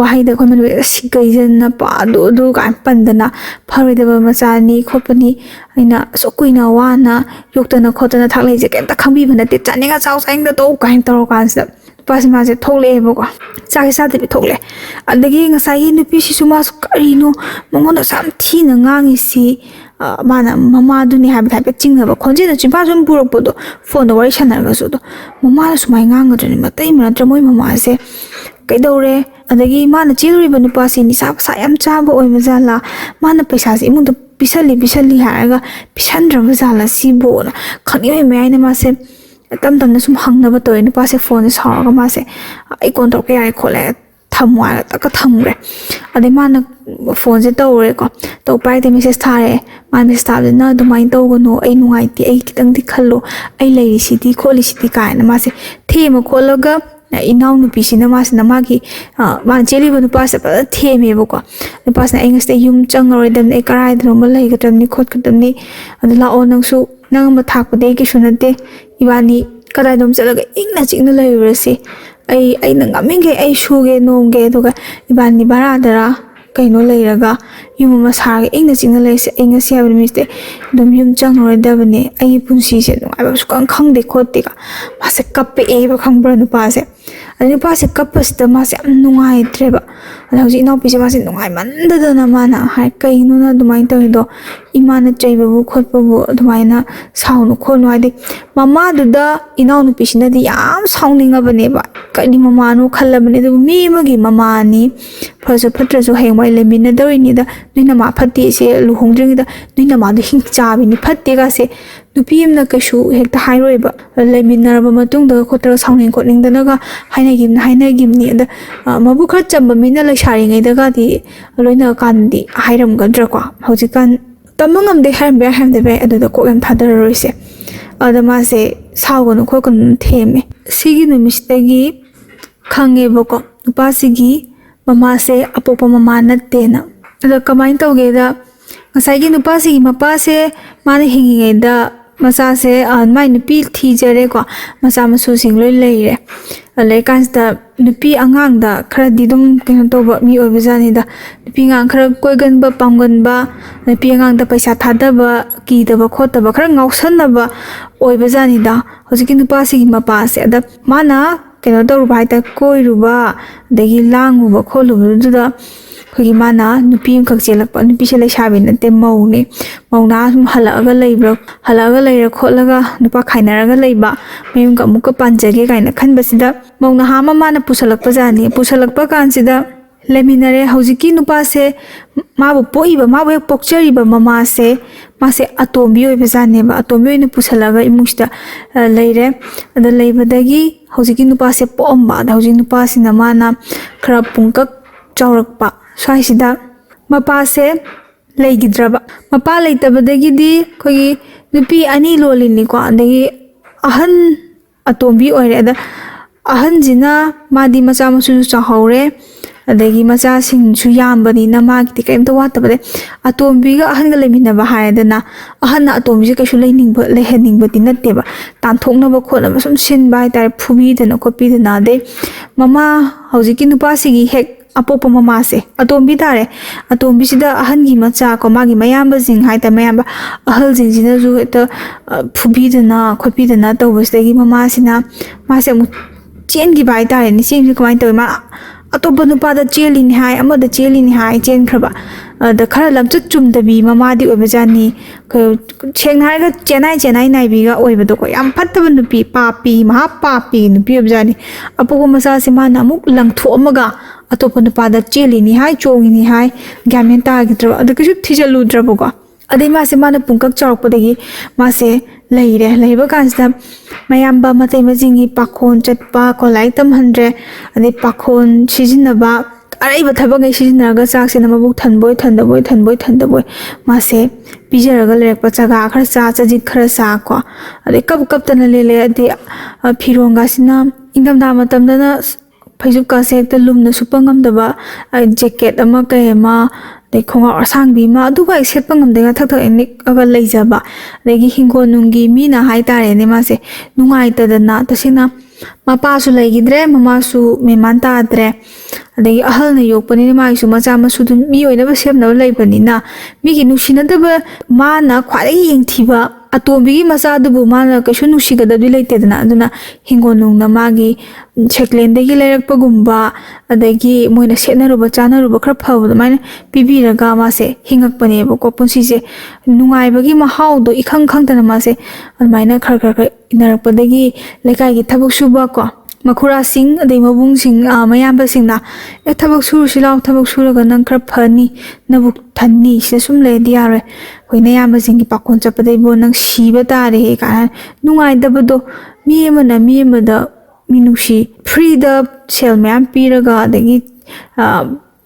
wahai da khoi manu sikai jan na pa do ka pandana phari da ba machani khopani aina sokuina wa na yoktana khotana thaklai je kem ta khambi bana te chane ga chaw saing da to kain tor kan sa pasma je thole bo ko chai sa de thole adagi ngasai nupi si suma su karino mongon sam thi na ngangi si mana mama du ni habi thape chingna ba khonje na chimpa sum purok bodo phone wari shanar ga su do mama la sumai ngang ga ni matai mara tramoi mama se kaidore adagi mana chiruri ba nupa si ni sa yam cha ba oi mazala mana paisa si imung bisali ha ga pisandra mazala si bo na khani me ai na ma se tam na sum hangna ba toy nupa se phone sa ga ma se ai kon tor ke ai khole thamwa ta ka thamre ade mana phone je tawre ko to pai de message thare ma message ta na do mai to go no ai nungai ti ai kitang di khallo ai lai si ti kholi si ti ka na ma se thema khologa inaw nu pisina ma se na ma gi ma jeli bu nu pa se pa theme bo ko nu pa se ai ngste yum changroi dam ne karai dro ma lai ga tam ni khot ka tam ni adla on nang su nang ma thak pa de ki sunate ibani kadai dom chalaga ingna chingna lai rase ai nang aminge ai shuge nomge duga ibani baradara kaino leiraga yum ma sarga ingna chingna lai se inga sia bi miste dom yum changroi dabane ai punsi se no ai su kan khang de khote ka ma se kappe e ba khang bra nu pa se ani pa se kapas ta ma se nungai treba hoji no pi se ma se nungai man da na mana hai kaino na dumai to do imana chaiba bu khot bu dumai na saunu khonu ai de mama du da inaw nu pi sina di yam saungninga bane ba kani mama nu khalla bane du mi ma gi mama ni phaso phatra so heng mai le min na dori ni da nuina ma phatti se lu hongdring da nuina ma du hing cha bi ni phatte ga se nupi am na kashu hekta hairoi ba le min na ba matung da khotra saungning khotning da na ga haina gim ni da mabu khar chamba min na le shari ngai da ga di loina kan di hairam ga dra ko hoji kan tamangam de ham de be adu da ko am thadar roi se adama se saw no ko kon theme sigi nu mistagi khange bo ko nupa sigi mama se apopa mama na te na da kamain to ge da ngasai gi nupa sigi mapa se mane hingi ngai da masa se mai nupi thi jare ko masa masu sing loi lei re alai kan sta nupi angang da khara di dum ken to ba mi oi bajani da nupi ngang khara koi gan ba panggan ba nupi angang da paisa thada ba ki da ba khot da ba khara ngausan na ba oi bajani da hojiki nupa sigi mapa se da mana keno to ru bai ta koi ru ba dagi lang ba kholu du da ꯑꯩꯈꯣꯏꯒꯤ ꯃꯥꯅ ꯅꯨꯄꯤ ꯑꯃꯈꯛ ꯆꯦꯜꯂꯛꯄ ꯅꯨꯄꯤꯁꯦ ꯂꯩꯁꯥꯕꯤ ꯅꯠꯇꯦ ꯃꯧꯅꯦ ꯃꯧꯅꯥ ꯁꯨꯝ ꯍꯜꯂꯛꯑꯒ ꯂꯩꯔ ꯈꯣꯠꯂꯒ ꯅꯨꯄꯥ ꯈꯥꯏꯅꯔꯒ ꯂꯩꯕ ꯃꯌꯨꯝꯒ ꯑꯃꯨꯛꯀ ꯄꯥꯟꯖꯒꯦ ꯀꯥꯏꯅ ꯈꯟꯕꯁꯤꯗ ꯃꯧꯅꯍꯥ ꯑꯃ ꯃꯥꯅ ꯄꯨꯁꯜꯂꯛꯄꯖꯥꯠꯅꯤ ꯄꯨꯁꯜꯂꯛꯄ ꯀꯥꯟꯁꯤꯗ ꯂꯩꯃꯤꯟꯅꯔꯦ ꯍꯧꯖꯤꯛꯀꯤ ꯅꯨꯄꯥꯁꯦ ꯃꯥꯕꯨ ꯍꯦꯛ ꯄꯣꯛꯆꯔꯤꯕ ꯃꯃꯥꯁꯦ ꯃꯥꯁꯦ ꯑꯇꯣꯝꯕꯤ ꯑꯣꯏꯕꯖꯥꯠꯅꯦꯕ ꯑꯇꯣꯝꯕꯤ ꯑꯣꯏꯅ ꯄꯨꯁꯜꯂꯒ ꯏꯃꯨꯡꯁꯤꯗ ꯂꯩꯔꯦ ꯑꯗ ꯂꯩꯕꯗꯒꯤ ꯍꯧꯖꯤꯛꯀꯤ ꯅꯨꯄꯥꯁꯦ ꯄꯣꯛꯑꯝꯕ ꯑꯗ ꯍꯧꯖꯤꯛ ꯅꯨꯄꯥꯁꯤꯅ ꯃꯥꯅ ꯈꯔ ꯄꯨꯡꯀꯛ ꯆꯥꯎꯔꯛꯄ ꯁ꯭ꯋꯥꯏꯁꯤꯗ ꯃꯄꯥꯁꯦ ꯂꯩꯈꯤꯗ꯭ꯔꯕ ꯃꯄꯥ ꯂꯩꯇꯕꯗꯒꯤꯗꯤ ꯑꯩꯈꯣꯏꯒꯤ ꯅꯨꯄꯤ ꯑꯅꯤ ꯂꯣꯜꯂꯤꯅꯤꯀꯣ ꯑꯗꯒꯤ ꯑꯍꯟ ꯑꯇꯣꯝꯕꯤ ꯑꯣꯏꯔꯦ ꯑꯗ ꯑꯍꯟꯁꯤꯅ ꯃꯥꯗꯤ ꯃꯆꯥ ꯃꯁꯨꯁꯨ ꯆꯥꯎꯍꯧꯔꯦ ꯑꯗꯒꯤ ꯃꯆꯥꯁꯤꯡꯁꯨ ꯌꯥꯝꯕꯅꯤꯅ ꯃꯥꯒꯤꯗꯤ ꯀꯩꯝꯇ ꯋꯥꯠꯇꯕꯗꯩ ꯑꯇꯣꯝꯕꯤꯒ ꯑꯍꯟꯒ ꯂꯩꯃꯤꯟꯅꯕ ꯍꯥꯏꯔꯗꯅ ꯑꯍꯟꯅ ꯑꯇꯣꯝꯕꯤꯁꯦ ꯀꯩꯁꯨ ꯂꯩꯍꯟꯅꯤꯡꯕꯗꯤ ꯅꯠꯇꯦꯕ ꯇꯥꯟꯊꯣꯛꯅꯕ ꯈꯣꯠꯅꯕ ꯁꯨꯝ ꯁꯤꯟꯕ ꯍꯥꯏꯇꯥꯔꯦ ꯐꯨꯕꯤꯗꯅ ꯈꯣꯠꯄꯤꯗꯅ ꯑꯗꯩ ꯍꯧꯖꯤꯛꯀꯤ ꯅꯨꯄꯥꯁꯤꯒꯤ ꯍꯦꯛ ꯑꯄꯣꯛꯄ ꯃꯃꯥꯁꯦ ꯑꯇꯣꯝꯕꯤ ꯇꯥꯔꯦ ꯑꯇꯣꯝꯕꯤꯁꯤꯗ ꯑꯍꯟꯒꯤ ꯃꯆꯥ ꯀꯣ ꯃꯥꯒꯤ ꯃꯌꯥꯝꯕꯁꯤꯡ ꯍꯥꯏꯇꯥꯔꯦ ꯃꯌꯥꯝꯕ ꯑꯍꯜꯁꯤꯡꯁꯤꯅꯁꯨ ꯍꯦꯛꯇ ꯐꯨꯕꯤꯗꯅ ꯈꯣꯠꯄꯤꯗꯅ ꯇꯧꯕꯁꯤꯗꯒꯤ ꯃꯥꯁꯦ ꯑꯃꯨꯛ ꯆꯦꯟꯈꯤꯕ ꯍꯥꯏꯇꯥꯔꯦꯅꯦ ꯆꯦꯟꯈꯤꯕ ꯀꯃꯥꯏꯅ ꯇꯧꯋꯤ ꯃꯥ ꯑꯇꯣꯞꯄ ꯅꯨꯄꯥꯗ ꯆꯦꯜꯂꯤꯅꯤ ꯍꯥꯏ ꯑꯃꯗ ꯆꯦꯜꯂꯤꯅꯤ ꯍꯥꯏ ꯆꯦꯟꯈ꯭ꯔꯕ ꯑꯗ ꯈꯔ ꯂꯝꯆꯠ ꯆꯨꯝꯗꯕꯤ ꯃꯃꯥꯗꯤ ꯑꯣꯏꯕꯖꯥꯠꯅꯤ ꯁꯦꯡꯅ ꯍꯥꯏꯔꯒ ꯆꯦꯅꯥꯏ ꯅꯥꯏꯕꯤꯒ ꯑꯣꯏꯕꯗꯣꯀꯣ ꯌꯥꯝ ꯐꯠꯇꯕ ꯅꯨꯄꯤ ꯄꯥꯄꯤ ꯃꯍꯥ ꯄꯥꯄꯤ ꯅꯨꯄꯤ ꯑꯣꯏꯕꯖꯥꯠꯅꯤ ꯑꯄꯣꯛꯄ ꯃꯆꯥꯁꯦ ꯃꯥꯅ ꯑꯃꯨꯛ ꯂꯪꯊꯣꯛꯑꯝꯃꯒ ꯑꯇꯣꯞꯄ ꯅꯨꯄꯥꯗ ꯆꯦꯜꯂꯤꯅꯤ ꯍꯥꯏ ꯆꯣꯡꯉꯤꯅꯤ ꯍꯥꯏ ꯒ꯭ꯌꯥꯟ ꯃꯦꯟ ꯇꯥꯈꯤꯗ꯭ꯔꯕ ꯑꯗ ꯀꯩꯁꯨ ꯊꯤꯖꯤꯜꯂꯨꯗ꯭ꯔꯕꯀꯣ ꯑꯗꯩ ꯃꯥꯅ ꯄꯨꯡꯀꯛ ꯆꯥꯎꯔꯛꯄꯗꯒꯤ ꯃꯥꯁꯦ ꯂꯩꯕ ꯀꯥꯟꯁꯤꯗ ꯃꯌꯥꯝꯕ ꯃꯇꯩ ꯃꯆꯤꯡꯒꯤ ꯄꯥꯈꯣꯟ ꯆꯠꯄ ꯀꯣ ꯂꯥꯏꯔꯤꯛ ꯇꯝꯍꯟꯗ꯭ꯔꯦ ꯑꯗꯩ ꯄꯥꯈꯣꯟ ꯁꯤꯖꯤꯟꯅꯕ ꯑꯔꯩꯕ ꯊꯕꯛꯉꯩ ꯁꯤꯖꯤꯟꯅꯔꯒ ꯆꯥꯛꯁꯤꯅ ꯃꯕꯨꯛ ꯊꯟꯕꯣꯏ ꯃꯥꯁꯦ ꯄꯤꯖꯔꯒ ꯂꯩꯔꯛꯄ ꯆꯒꯥ ꯈꯔ ꯆꯥ ꯆꯖꯤꯛ ꯈꯔ ꯆꯥ ꯀꯣ ꯑꯗꯩ ꯀꯞꯇꯅ ꯂꯦꯜꯂꯦ ꯑꯗꯩ ꯐꯤꯔꯣꯟꯒꯁꯤꯅ ꯏꯪꯊꯝꯊꯥ ꯃꯇꯝꯗꯅ ꯐꯩꯖꯨꯞꯀꯥꯁꯦ ꯍꯦꯛꯇ ꯂꯨꯝꯅ ꯁꯨꯞꯄ ꯉꯝꯗꯕ ꯖꯦꯀꯦꯠ ꯑꯃ ꯀꯩ ꯑꯃ ꯑꯗꯩ ꯈꯣꯡꯒ꯭ꯔꯥꯎ ꯑꯁꯥꯡꯕꯤ ꯑꯃ ꯑꯗꯨꯒ ꯍꯦꯛ ꯁꯦꯠꯄ ꯉꯝꯗꯦꯒ ꯊꯛ ꯅꯤꯛꯑꯒ ꯂꯩꯖꯕ ꯑꯗꯒꯤ ꯍꯤꯡꯒꯣꯜ ꯅꯨꯡꯒꯤ ꯃꯤꯅ ꯍꯥꯏꯇꯥꯔꯦꯅꯦ ꯃꯥꯁꯦ ꯅꯨꯡꯉꯥꯏꯇꯗꯅ ꯇꯁꯦꯡꯅ ꯃꯄꯥꯁꯨ ꯂꯩꯈꯤꯗ꯭ꯔꯦ ꯃꯃꯥꯁꯨ ꯃꯦꯟꯃꯥꯟ ꯇꯥꯗ꯭ꯔꯦ ꯑꯗꯒꯤ ꯑꯍꯜꯅ ꯌꯣꯛꯄꯅꯤꯅ ꯃꯥꯒꯤꯁꯨ ꯃꯆꯥ ꯃꯁꯨꯗꯨ ꯃꯤ ꯑꯣꯏꯅꯕ ꯁꯦꯝꯅꯕ ꯂꯩꯕꯅꯤ나 ꯃꯤꯒꯤ ꯅꯨꯡꯁꯤꯅꯗꯕ ꯃꯥꯅ ꯈ꯭ꯋꯥꯏꯗꯒꯤ ꯌꯦꯡꯊꯤꯕ ꯑꯇꯣꯝꯕꯤꯒꯤ ꯃꯆꯥꯗꯨꯕు ꯃꯥꯅ ꯀꯩꯁꯨ ꯅꯨꯡꯁꯤꯒꯗꯕꯗꯤ ꯂꯩꯇꯦꯗꯅ ꯑꯗꯨꯅ ꯍꯤꯡꯒꯣꯜ ꯅꯨꯡꯅ ꯃꯥꯒꯤ ꯁꯦꯀꯂꯦꯟꯗꯒꯤ ꯂꯩꯔꯛꯄꯒꯨꯝꯕ ꯑꯗꯒꯤ ꯃꯣꯏꯅ ꯁꯦꯠꯅꯔꯨꯕ ꯆꯥꯅꯔꯨꯕ ꯈꯔ ꯐꯕ ꯑꯗꯨꯃꯥꯏꯅ ꯄꯤꯕꯤꯔꯒ ꯃꯥꯁꯦ ꯍꯤꯡꯉꯛꯄꯅꯦꯕꯀꯣ ꯄꯨꯟꯁꯤꯁꯦ ꯅꯨꯡꯉꯥꯏꯕꯒꯤ ꯃꯍꯥꯎꯗꯣ ꯏꯈꯪ ꯈꯪꯗꯅ ꯃꯥꯁꯦ ꯑꯗꯨꯃꯥꯏꯅ ꯈꯔ ꯏꯟꯅꯔꯛꯄꯗꯒꯤ ꯂꯩꯀꯥꯏꯒꯤ ꯊꯕꯛ ꯁꯨꯕ ꯀꯣ ꯃꯈꯨꯔꯥꯁꯤꯡ ꯑꯗꯩ ꯃꯕꯨꯡꯁꯤꯡ ꯃꯌꯥꯝꯕꯁꯤꯡꯅ ꯊꯕꯛ ꯁꯨꯔꯨꯁꯤ ꯂꯥꯎ ꯊꯕꯛ ꯁꯨꯔꯒ ꯅꯪ ꯈꯔ ꯐꯅꯤ ꯅꯕꯨꯛ ꯊꯟꯅꯤ ꯁꯤꯗ ꯁꯨꯝ ꯂꯩꯔꯗꯤ ꯌꯥꯔꯣꯏ ꯑꯩꯈꯣꯏ ꯅꯌꯥꯝꯕꯁꯤꯡꯒꯤ ꯄꯥꯈꯣꯟ ꯆꯠꯄꯗꯩꯕꯣ ꯅꯪ ꯁꯤꯕ ꯇꯥꯔꯦ ꯀꯥꯏꯅ ꯅꯨꯡꯉꯥꯏꯇꯕꯗꯣ ꯃꯤ ꯑꯃꯅ ꯃꯤ ꯑꯃꯗ ꯃꯤꯅꯨꯡꯁꯤ ꯐ꯭ꯔꯤꯗ ꯁꯦꯜ ꯃꯌꯥꯝ ꯄꯤꯔꯒ ꯑꯗꯒꯤ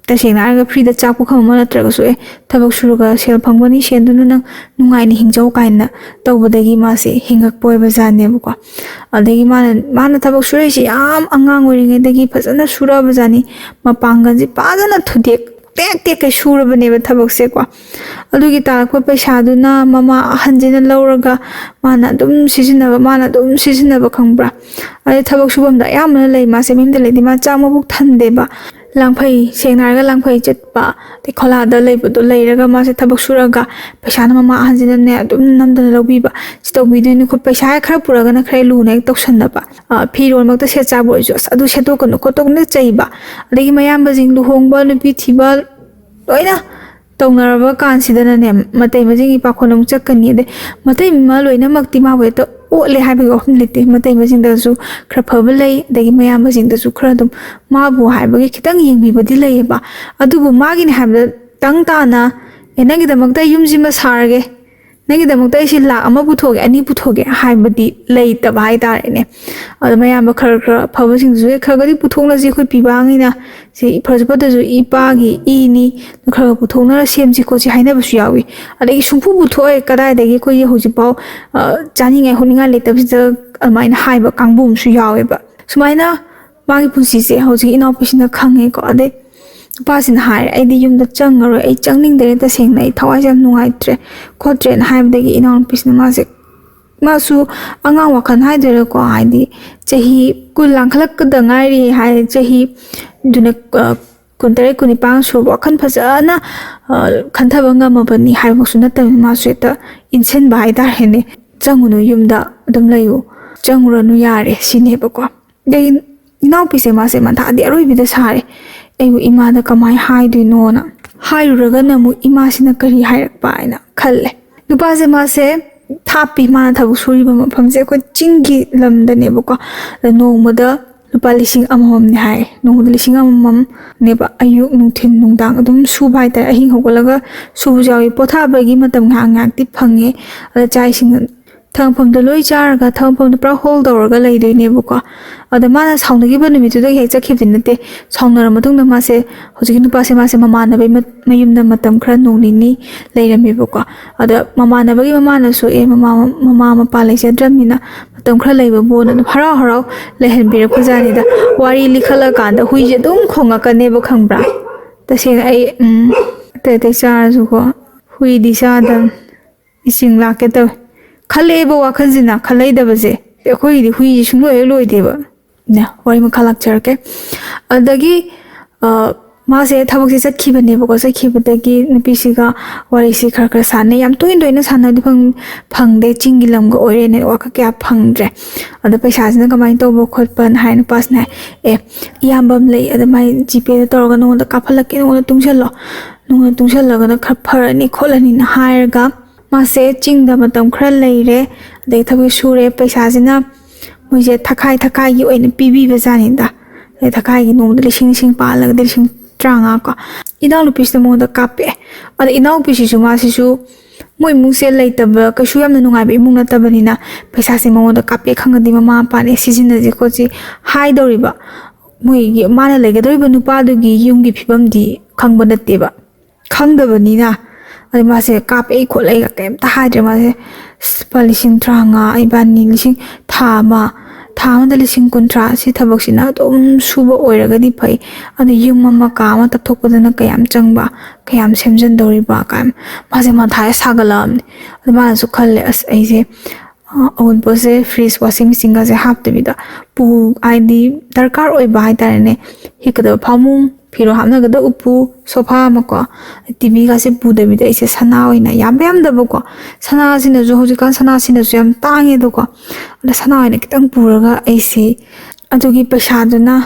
तसेंना आरो फ्रीदा चाकु खम नत्रगसु थबक सुरुगा सेल फंगबनी सेंदुना नंग नुंगाइनि हिंजौ काइना तौबदगी मासे हिंगक पोयबा जानेबको अदगी माना थबक सुरैसि याम अंगांग ओरिङैदगी फजना सुरबा जानी मपांगनजि पाजना थुदेक टेक टेक के सुरबनेबा थबकसे को अदुगी ताको पैसादुना ममा हंजिना लौरगा माना दुम सिजिनबा खंगब्रा अदे थबक सुबमदा यामना लै मासे मिमदा लेदि मा चामबुक थंदेबा लांफै सेंनारगा लांफै चटपा ते खोलादा लेबदो लेरगा मासे थबक सुरगा पैसाना ममा हंजिना ने दुम नमदना लौबीबा चितौबीदोनि खो पैसा खरा पुरगना खरै लुना एक तौसनबा फिरोन मक्ता से चाबोइजो अदु सेतोकनो कोतोकने चैबा अदगी मयामबजिंग लुहोंगबा नुपी थिबा लोइना तौनरबा कानसिदनाने मतै मजिंगी पाखोनम चक्कनी दे मतै मा लोइना मक्ति मावेतो ओले हाइबग अहम लेते मतै मजिंगदसु खरा फबा लै दगी मयामबजिंगदसु खरा दम माबु हाइबगे खितंग येंबिबदि लैबा अदुबु मागिनि हाइबदा तंग ताना एनगिदमक्ता युमजिमा सारगे नगिदमक्ता इसे लाख अमा पुथोगे अनि पुथोगे हाइबदि लैतबा हाइतारेने अद मयाम खरा खरा फबसिंगजु खगदि पुथोंनाजि खoi पिबांगिना से फरजपदजु इपागी इनी खरा पुथोंना सेमजि कोसि हाइनाबसु यावी अदगी सुंफु पुथोए कदाइदगी खoi होजिपाव चानिङै होनिङा लेतबसिदा अमाइना हाइबा कांगबुमसु यावेबा सुमाइना मागी पुंसिसे हौजि इनाउपिसिना खंगे को अदे पासिन हाय आइदि युमदा चंगरो आई चंगनिंगदरे तसेंना आई थवाइ जाम नुंगाइत्रे खोत्रेन हाइबदगी इनाउपिसिना मासु अंगांग वखन हाइदरे को आइदि चही कुल लांखलकदा ngairi हाय चही दुने कुंतरे कुनिपांग सु वखन फजाना खंथबा ngamabani हाइबसु नतम मासुता इनसेन बाइदार हेने चंगुनु युमदा अदम लयु चंगुरनु यारे सिनेबको दे इनाउपिसे मासे माथादि अरोइबिदा सारे ꯑꯩꯕꯨ ꯏꯃꯥꯗ ꯀꯃꯥꯏ ꯍꯥꯏꯗꯣꯏꯅꯣꯅ ꯍꯥꯏꯔꯨꯔꯒꯅ ꯑꯃꯨꯛ ꯏꯃꯥꯁꯤꯅ ꯀꯔꯤ ꯍꯥꯏꯔꯛꯄ ꯍꯥꯏꯅ ꯈꯜꯂꯦ ꯅꯨꯄꯥꯁꯦ ꯃꯥꯁꯦ ꯊꯥꯞꯄꯤ ꯃꯥꯅ ꯊꯕꯛ ꯁꯨꯔꯤꯕ ꯃꯐꯝꯁꯦ ꯑꯩꯈꯣꯏ ꯆꯤꯡꯒꯤ ꯂꯝꯗꯅꯦꯕꯀꯣ ꯑꯗ ꯅꯣꯡꯃꯗ ꯂꯨꯄꯥ 1,000 ꯍꯥꯏ ꯅꯣꯡꯃꯗ 1,000 ꯑꯌꯨꯛ ꯅꯨꯡꯊꯤꯟ ꯅꯨꯡꯗꯥꯡ ꯑꯗꯨꯝ ꯁꯨꯕ ꯍꯥꯏꯇꯥꯔꯦ ꯑꯍꯤꯡ ꯍꯧꯒꯠꯂꯒ ꯁꯨꯕꯁꯨ ꯌꯥꯎꯏ ꯄꯣꯊꯥꯕꯒꯤ ꯃꯇꯝ ꯉꯥꯏꯍꯥꯛ ꯉꯥꯏꯍꯥꯛꯇꯤ ꯐꯪꯉꯦ ꯑꯗ ꯆꯥꯛ ꯏꯁꯤꯡ ꯊꯕꯛꯐꯝꯗ ꯂꯣꯏ ꯆꯥꯔꯒ ꯊꯕꯛꯐꯝꯗ ꯄꯨꯔꯥ ꯍꯣꯜ ꯇꯧꯔꯒ ꯂꯩꯗꯣꯏꯅꯦꯕꯀോ ꯑꯗ ꯃꯥꯅ ꯁꯥꯎꯅꯈꯤꯕ ꯅꯨꯃꯤꯠꯇꯨꯗ ꯍꯦꯛ ꯆꯠꯈꯤꯕꯗꯤ ꯅꯠꯇꯦ ꯁꯥꯎꯅꯔ ꯃꯇꯨꯡꯗ ꯃꯥꯁꯦ ꯍꯧꯖꯤꯛꯀꯤ ꯅꯨꯄꯥꯁꯦ ꯃꯥꯁꯦ ꯃꯃꯥꯟꯅꯕꯩ ꯃꯌꯨꯝꯗ ꯃꯇꯝ ꯈꯔ ꯅꯣꯡ ꯅꯤꯅꯤ ꯂꯩꯔꯝꯃꯦꯕꯀꯣ ꯑꯗ ꯃꯃꯥꯟꯅꯕꯒꯤ ꯃꯃꯥꯅꯁꯨ ꯃꯃꯥ ꯃꯄꯥ ꯂꯩꯖꯗ꯭ꯔꯕꯅꯤ나 ꯃꯇꯝ ꯈꯔ ꯂꯩꯕꯕꯨꯅ ꯑꯗꯨꯝ ꯍꯔꯥꯎ ꯍꯔꯥꯎ ꯂꯩꯍꯟꯕꯤꯔꯛꯄꯖꯥꯠꯅꯤꯗ ꯋꯥꯔꯤ ꯂꯤꯈꯠꯂꯀꯥꯟꯗ ꯍꯨꯏꯁꯦ ꯑꯗꯨꯝ ꯈꯣꯡꯉꯛꯀꯅꯦꯕ ꯈꯪꯕ꯭ꯔꯥ तसेंग अतै चारसुको हुईदी चादन इसिंग लाके तब खलेबो वाखनजिना खलैदबजे अखोईदी हुई सुंलोय लोइदेबा ने वरी मखा लाक्चरके अदगी मासे थबकसे चटखिबनेबको चटखिबदगी नुपीसिगा वारीसि खर खर साने याम तोइन तोइन सानदि फंगदे चिंगी लमगा ओइरेने वाका क्या फंगद्रे अद पैसासिना कमाइ तौबो खोटपन हाइन पासने ए इयाम्बम लै अद माइ जीपे तौरगा नोंदा काफलके नोंदा तुंगसल्लगना खर फरनी खोलनी हायरगा मासे चिंगदा मतम खर लैरे अदै थबक सुरे पैसासिना मोइसे थखाइ थखाइगी ओइने पिबिबजानिदा अदै थखाइगी नोंदा लिसिंग पालगदे लिसिंग ट्रांगा को इनाउ लुपिसने मोदा कापे अद इनाउ पिसिसु मासिसु मोइ मुसे लैतब कशु यामना नुंगाइबे इमुंग नतबनिना पैसासे मोदा कापे खंगदि ममा पाने सिजिनजे कोची हाइदोरिबा मोइ माना लेगदोरिबा नुपादुगी युंगी फिबमदि खंगब नतेबा खंगदबनिना अद मासे कापे खोलैगा केमता हाइद्रे मासे लिसिंग ट्रांगा इबानी लिसिंग थामा थामदा लिसिंग कुंट्रा सि थबकसिना अदुम सुबा ओइरगदि फै अद युम अमा का अमा तथोकदना कयाम चंगबा कयाम सेमजनदोरिबा काम मासे माथाय सागलामनि अद मानसु खल्ले अस अइसे अवनपोसे फ्रीज वाशिंग मशीन गासे हापतबिदा पु आइदि दरकार ओइबा हाइतारेने हिकदब फामुंग फिरो हामनगदा उपु सोफा मको टीवी गासे पुदबिदा इसे सना ओइना याम दबको सना सिनजु होजिकान सना सिनजु याम तांगे दको अद सना ओइना कितंग पुरगा ऐसे अदुगी पैसादुना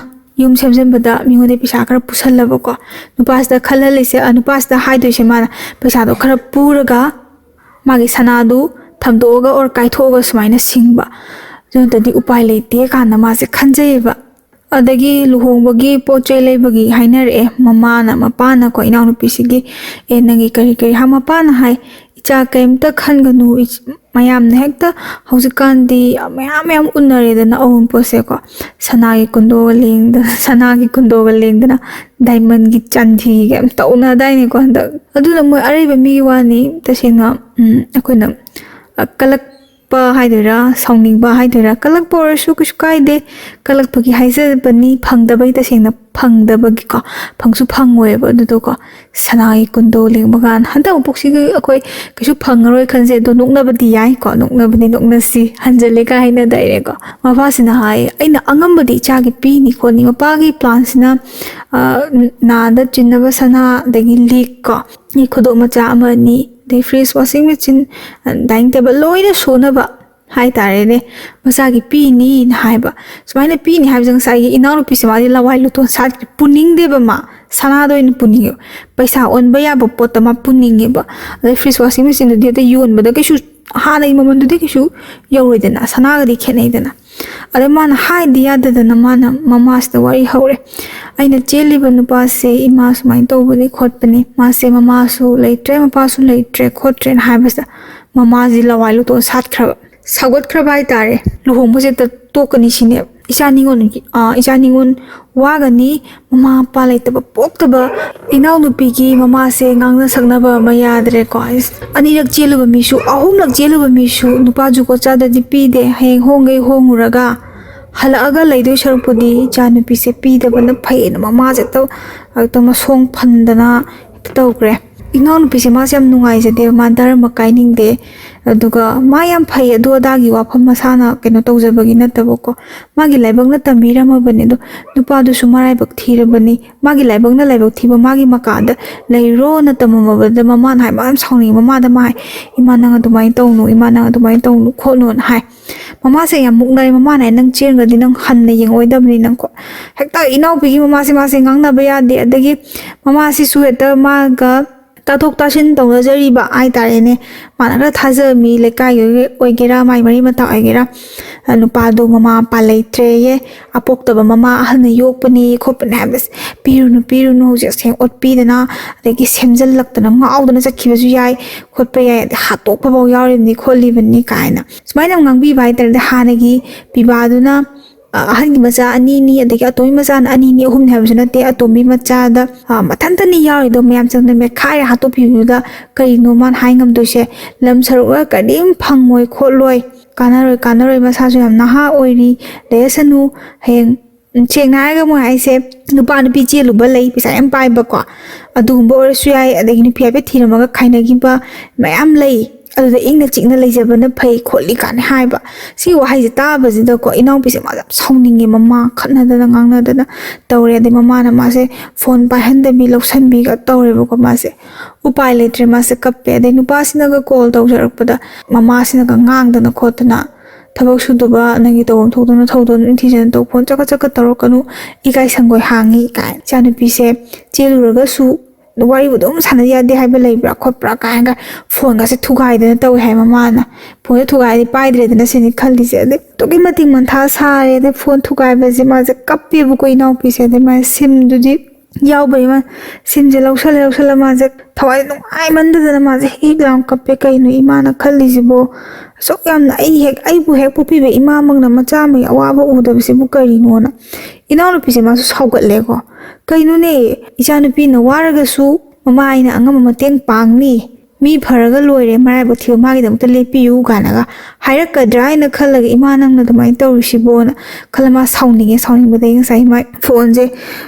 युम सेमजनबदा मिगोदे पैसा खरा पुसल्लबको नुपासदा खल्ललेसे अनुपासदा हाइदोइसे माना पैसादो खरा पुरगा मागी सनादु थमदोगा और काइथोगा सुमाइना सिंगबा जोंतदि उपाय लेते काना मासे खंजैबा अदगी लुहोंबगी पोचे लेबगी हाइनरे ममाना मपाना को इनाउ नुपीसिगी ए नंगी करी करी हा मपाना हाय इचा कैमता खनगनु मयाम ने हेक्ता हौजिकांदी मयाम उन्नरेदना अवुन पोसे को सनागी कुंदोगा लेंदना डायमंड की चांदी गे तौना दाइने को हंदा अदुना मोय अरेबा मी वानी तसेंगा अखोइना कलक हाइदरा साउनिंग हाइदरा कलक पोरसु कुछ कायदे कलक पगी हाइजबनी फंगदबई तसेंना फंगदबगी को फंगसु फंगोयबा दुदोको सनाई कुंदो लेंबगान हंदा उपोक्सिगे अखोय किसु फंगरोय खनसे दो नुकनबदी याय को नुकनबदी नुकनसी हंजले का हाइना दाइरे को मफासिना हाय अइना अंगमबदी चागी पीनी कोनी मपागी प्लांसिना नादा चिन्नबा सना दगी लीक को नि खुदो मचा अमनी दे fridge washing machine dining table लोइना सोनबा हाय तारेने मसागी पीनी हाइबा सुमाइना पीनी हाइबजंग साई इनाउ पिसे मादि लवाइ लुतो सात पुनिंग देबा मा सनादो इन पुनिंग पैसा ओनबा याबा पोतमा पुनिंगेबा दे फ्रीज वाशिंग मशीन दे योनबदा कैसु हानै ममनदुदि कैसु यौरोइदना सनागदि खेनैदना अरे माना हाय दियादना माना ममासदा वारी हौरे अइना चेलिबा नुपासे इमा सुमाइन तौबने खोटपने मासे ममासु लैट्रे मपासु लैट्रे खोट्रे हाइबसा ममाजि लवाइ लुतो सातख्रबा सागोतख्रबा हाइतारे लुहोंबसे तोकनी सिने इचानिंगोन वागनी ममा पा लैतबा पोक्तबा इनाउ नुपीगी ममासे ngang saknaba mayadre ko anirak cheluba misu ahumlak cheluba misu nupaju ko chadadi pide heng hongei honguraga halaga laidoi sarpudi chanupi se pidaba na phaina mama je to akdama song phandana tawgre इनाउ नुपीसे मासे याम नुंगाइजदे मा धर्म काइनिंगदे अदुगा मा याम फै अदोदागी वाफम मसाना केनो तौजबगी नतबको मागी लाइबंगना तमीरमबने दो नुपादु सुमाराइबक थीरबनी मागी लाइबंगना लाइबक थीबा मागी मकादा लैरो नतममबद ममान हाय माम साउनी ममादा माय इमानंग अदुमाइ तौनु खोनु हाय ꯃꯃꯥꯁꯦ ꯌꯥꯝ ꯃꯨꯛꯅꯔꯦ ꯃꯃꯥꯅ ꯅꯪ ꯆꯦꯟꯒ꯭ꯔꯗꯤ ꯅꯪ ꯍꯟꯅ ꯌꯦꯡꯉꯣꯏꯗꯕꯅꯤ ꯅꯪꯀꯣ ꯍꯦꯛꯇ ꯏꯅꯥꯎꯄꯤꯒꯤ ꯃꯃꯥꯁꯦ ꯉꯥꯡꯅꯕ ꯌꯥꯗꯦ ꯑꯗꯒꯤ ꯃꯃꯥꯁꯤꯁꯨ ꯍꯦꯛꯇ ꯃꯥꯒ ꯇꯥꯊꯣꯛ ꯇꯥꯁꯤꯟ ꯇꯧꯅꯖꯔꯤꯕ ꯍꯥꯏꯇꯥꯔꯦꯅꯦ ꯃꯥꯅ ꯈꯔ ꯊꯥꯖꯕ ꯃꯤ ꯂꯩꯀꯥꯏꯒꯤ ꯑꯣꯏꯒꯦꯔꯥ ꯃꯥꯏ ꯃꯔꯤ ꯃꯇꯥ ꯑꯣꯏꯒꯦꯔꯥ ꯅꯨꯄꯥꯗꯣ ꯃꯃꯥ ꯃꯄꯥ ꯂꯩꯇ꯭ꯔꯦꯌꯦ ꯑꯄꯣꯛꯇꯕ ꯃꯃꯥ ꯑꯍꯜꯅ ꯌꯣꯛꯄꯅꯤ ꯈꯣꯠꯄꯅꯤ ꯍꯥꯏꯕꯁꯦ ꯄꯤꯔꯨꯅꯨ ꯍꯧꯖꯤꯛ ꯑꯁꯦꯡ ꯑꯣꯠꯄꯤꯗꯅ ꯑꯗꯒꯤ ꯁꯦꯝꯖꯤꯜꯂꯛꯇꯅ ꯉꯥꯎꯗꯅ ꯆꯠꯈꯤꯕꯁꯨ ꯌꯥꯏ ꯈꯣꯠꯄ ꯌꯥꯏ ꯑꯗꯩ ꯍꯥꯠꯇꯣꯛꯄꯐꯥꯎ ꯌꯥꯎꯔꯤꯕꯅꯤ ꯈꯣꯠꯂꯤꯕꯅꯤ ꯀꯥꯏꯅ ꯁꯨꯃꯥꯏꯅ ꯉꯥꯡꯕꯤꯕ ꯍꯥꯏꯇꯥꯔꯦ ꯍꯥꯟꯅꯒꯤ ꯄꯤꯕꯥꯗꯨꯅ ꯑꯍꯟꯒꯤ ꯃꯆꯥ ꯑꯅꯤꯅꯤ ꯑꯗꯒꯤ ꯑꯇꯣꯝꯕꯤ ꯃꯆꯥꯅ ꯑꯅꯤꯅꯤ ꯑꯍꯨꯝꯅꯤ ꯍꯥꯏꯕꯁꯨ ꯅꯠꯇꯦ ꯑꯇꯣꯝꯕꯤ ꯃꯆꯥꯗ ꯃꯊꯟꯇꯅꯤ ꯌꯥꯎꯔꯤꯗꯣ ꯃꯌꯥꯝ ꯆꯪꯗꯅ ꯃꯦꯠꯈꯥꯏꯔ ꯍꯥꯠꯇꯣꯛꯄꯤꯕꯗꯨꯗ ꯀꯔꯤꯅꯣ ꯃꯥꯅ ꯍꯥꯏ ꯉꯝꯗꯣꯏꯁꯦ ꯂꯝ ꯁꯔꯨꯛ ꯀꯔꯤꯝ ꯐꯪꯉꯣꯏ ꯈꯣꯠꯂꯣꯏ ꯀꯥꯟꯅꯔꯣꯏ ꯃꯁꯥꯁꯨ ꯌꯥꯝ ꯅꯍꯥ ꯑꯣꯏꯔꯤ ꯂꯩꯔꯁꯅꯨ ꯍꯌꯦꯡ ꯁꯦꯡꯅ ꯍꯥꯏꯔꯒ ꯃꯣꯏ ꯍꯥꯏꯁꯦ ꯅꯨꯄꯥ ꯅꯨꯄꯤ ꯆꯦꯜꯂꯨꯕ ꯂꯩ ꯄꯩꯁꯥ ꯌꯥꯝ ꯄꯥꯏꯕꯀꯣ ꯑꯗꯨꯒꯨꯝꯕ ꯑꯣꯏꯔꯁꯨ ꯌꯥꯏ ꯑꯗꯒꯤ ꯅꯨꯄꯤ ꯍꯥꯏꯐꯦꯠ ꯊꯤꯔꯝꯃꯒ ꯈꯥꯏꯅꯈꯤꯕ ꯃꯌꯥꯝ ꯂꯩ ꯑꯗꯨꯗ ꯏꯪꯅ ꯆꯤꯛꯅ ꯂꯩꯖꯕꯅ ꯐꯩ ꯈꯣꯠꯂꯤ ꯀꯥꯏꯅ ꯍꯥꯏꯕ ꯁꯤ ꯋꯥꯍꯩꯁꯦ ꯇꯥꯕꯁꯤꯗꯀꯣ ꯏꯅꯥꯎꯄꯤꯁꯦ ꯃꯥꯁꯦ ꯌꯥꯝ ꯁꯥꯎꯅꯤꯡꯉꯦ ꯃꯃꯥ ꯈꯠꯅꯗꯅ ꯉꯥꯡꯅꯗꯅ ꯇꯧꯔꯦ ꯑꯗꯩ ꯃꯃꯥꯅ ꯃꯥꯁꯦ ꯐꯣꯟ ꯄꯥꯏꯍꯟꯗꯕꯤ ꯂꯧꯁꯟꯕꯤꯒ ꯇꯧꯔꯦꯕꯀꯣ ꯃꯥꯁꯦ ꯎꯄꯥꯏ ꯂꯩꯇ꯭ꯔꯦ ꯃꯥꯁꯦ ꯀꯞꯄꯦ ꯑꯗꯩ ꯅꯨꯄꯥꯁꯤꯅꯒ ꯀꯣꯜ ꯇꯧꯖꯔꯛꯄꯗ ꯃꯃꯥꯁꯤꯅꯒ ꯉꯥꯡꯗꯅ ꯈꯣꯠꯇꯅ ꯊꯕꯛ ꯁꯨꯗꯕ ꯅꯪꯒꯤ ꯇꯧꯐꯝ ꯊꯣꯛꯇꯅ ꯊꯧꯗꯅ ꯅꯤꯡꯊꯤꯖꯅ ꯇꯧ ꯐꯣꯟ ꯆꯀꯠ ꯇꯧꯔꯛꯀꯅꯨ ꯏꯀꯥꯏ ꯁꯪꯒꯣꯏ ꯍꯥꯡꯉꯤ ꯀꯥꯏꯅ ꯏꯆꯥꯅꯨꯄꯤꯁꯦ ꯆꯦꯜꯂꯨꯔꯒꯁꯨ ꯋꯥꯔꯤꯕꯨ ꯑꯗꯨꯝ ꯁꯥꯟꯅ ꯌꯥꯗꯦ ꯍꯥꯏꯕ ꯂꯩꯕ꯭ꯔꯥ ꯈꯣꯠꯄ꯭ꯔꯥ ꯀꯥꯏꯅꯒ ꯐꯣꯟꯒꯁꯦ ꯊꯨꯒꯥꯏꯗꯅ ꯇꯧꯋꯦ ꯍꯥꯏ ꯃꯃꯥꯅ ꯐꯣꯟꯁꯦ ꯊꯨꯒꯥꯏꯔꯗꯤ ꯄꯥꯏꯗ꯭ꯔꯦꯗꯅ ꯁꯤꯅꯤ ꯈꯜꯂꯤꯁꯦ ꯑꯗꯩ ꯑꯗꯨꯛꯀꯤ ꯃꯇꯤꯛ ꯃꯟꯊꯥ ꯁꯥꯔꯦ ꯑꯗꯩ ꯐꯣꯟ ꯊꯨꯒꯥꯏꯕꯁꯦ ꯃꯥꯁꯦ ꯀꯞꯄꯦꯕꯀꯣ ꯏꯅꯥꯎꯄꯤꯁꯦ ꯑꯗꯩ ꯃꯥꯁꯦ ꯁꯤꯝꯗꯨꯗꯤ ꯌꯥꯎꯕꯩ ꯃꯥ ꯁꯤꯝꯁꯦ ꯂꯧꯁꯜꯂ ꯃꯥꯁꯦ ꯊꯋꯥꯏ ꯅꯨꯡꯉꯥꯏꯃꯟꯗꯗꯅ ꯃꯥꯁꯦ ꯍꯦꯛ ꯂꯥꯎ ꯀꯞꯄꯦ ꯀꯩꯅꯣ ꯏꯃꯥꯅ ꯈꯜꯂꯤꯁꯤꯕꯣ ꯑꯁꯨꯛ ꯌꯥꯝꯅ ꯑꯩꯕꯨ ꯍꯦꯛ ꯄꯣꯛꯄꯤꯕ ꯏꯃꯥꯃꯛꯅ ꯃꯆꯥ ꯑꯃꯒꯤ ꯑꯋꯥꯕ ꯎꯗꯕꯁꯤꯕꯨ ꯀꯔꯤꯅꯣꯅ ꯏꯅꯥꯎꯅꯨꯄꯤꯁꯦ ꯃꯥꯁꯨ ꯁꯥꯎꯒꯠꯂꯦꯀꯣ ꯀꯩꯅꯣꯅꯦ ꯏꯆꯥꯅꯨꯄꯤꯅ ꯋꯥꯔꯒꯁꯨ ꯃꯃꯥ ꯑꯩꯅ ꯑꯉꯝꯕ ꯃꯇꯦꯡ ꯄꯥꯡꯅꯤ ꯃꯤ ꯐꯔꯒ ꯂꯣꯏꯔꯦ ꯃꯔꯥꯏꯕꯛ ꯊꯤꯕ ꯃꯥꯒꯤꯗꯃꯛꯇ ꯂꯦꯞꯄꯤꯌꯨ ꯀꯥꯏꯅꯒ ꯍꯥꯏꯔꯛꯀꯗ꯭ꯔꯥ ꯍꯥꯏꯅ ꯈꯜꯂꯒ ꯏꯃꯥ ꯅꯪꯅ ꯑꯗꯨꯃꯥꯏꯅ ꯇꯧꯔꯤꯁꯤꯕꯣꯅ ꯈꯜꯂ ꯃꯥ ꯁꯥꯎꯅꯤꯡꯕꯗꯒꯤ ꯉꯁꯥꯏ ꯃꯥꯏ ꯐꯣꯟꯁꯦ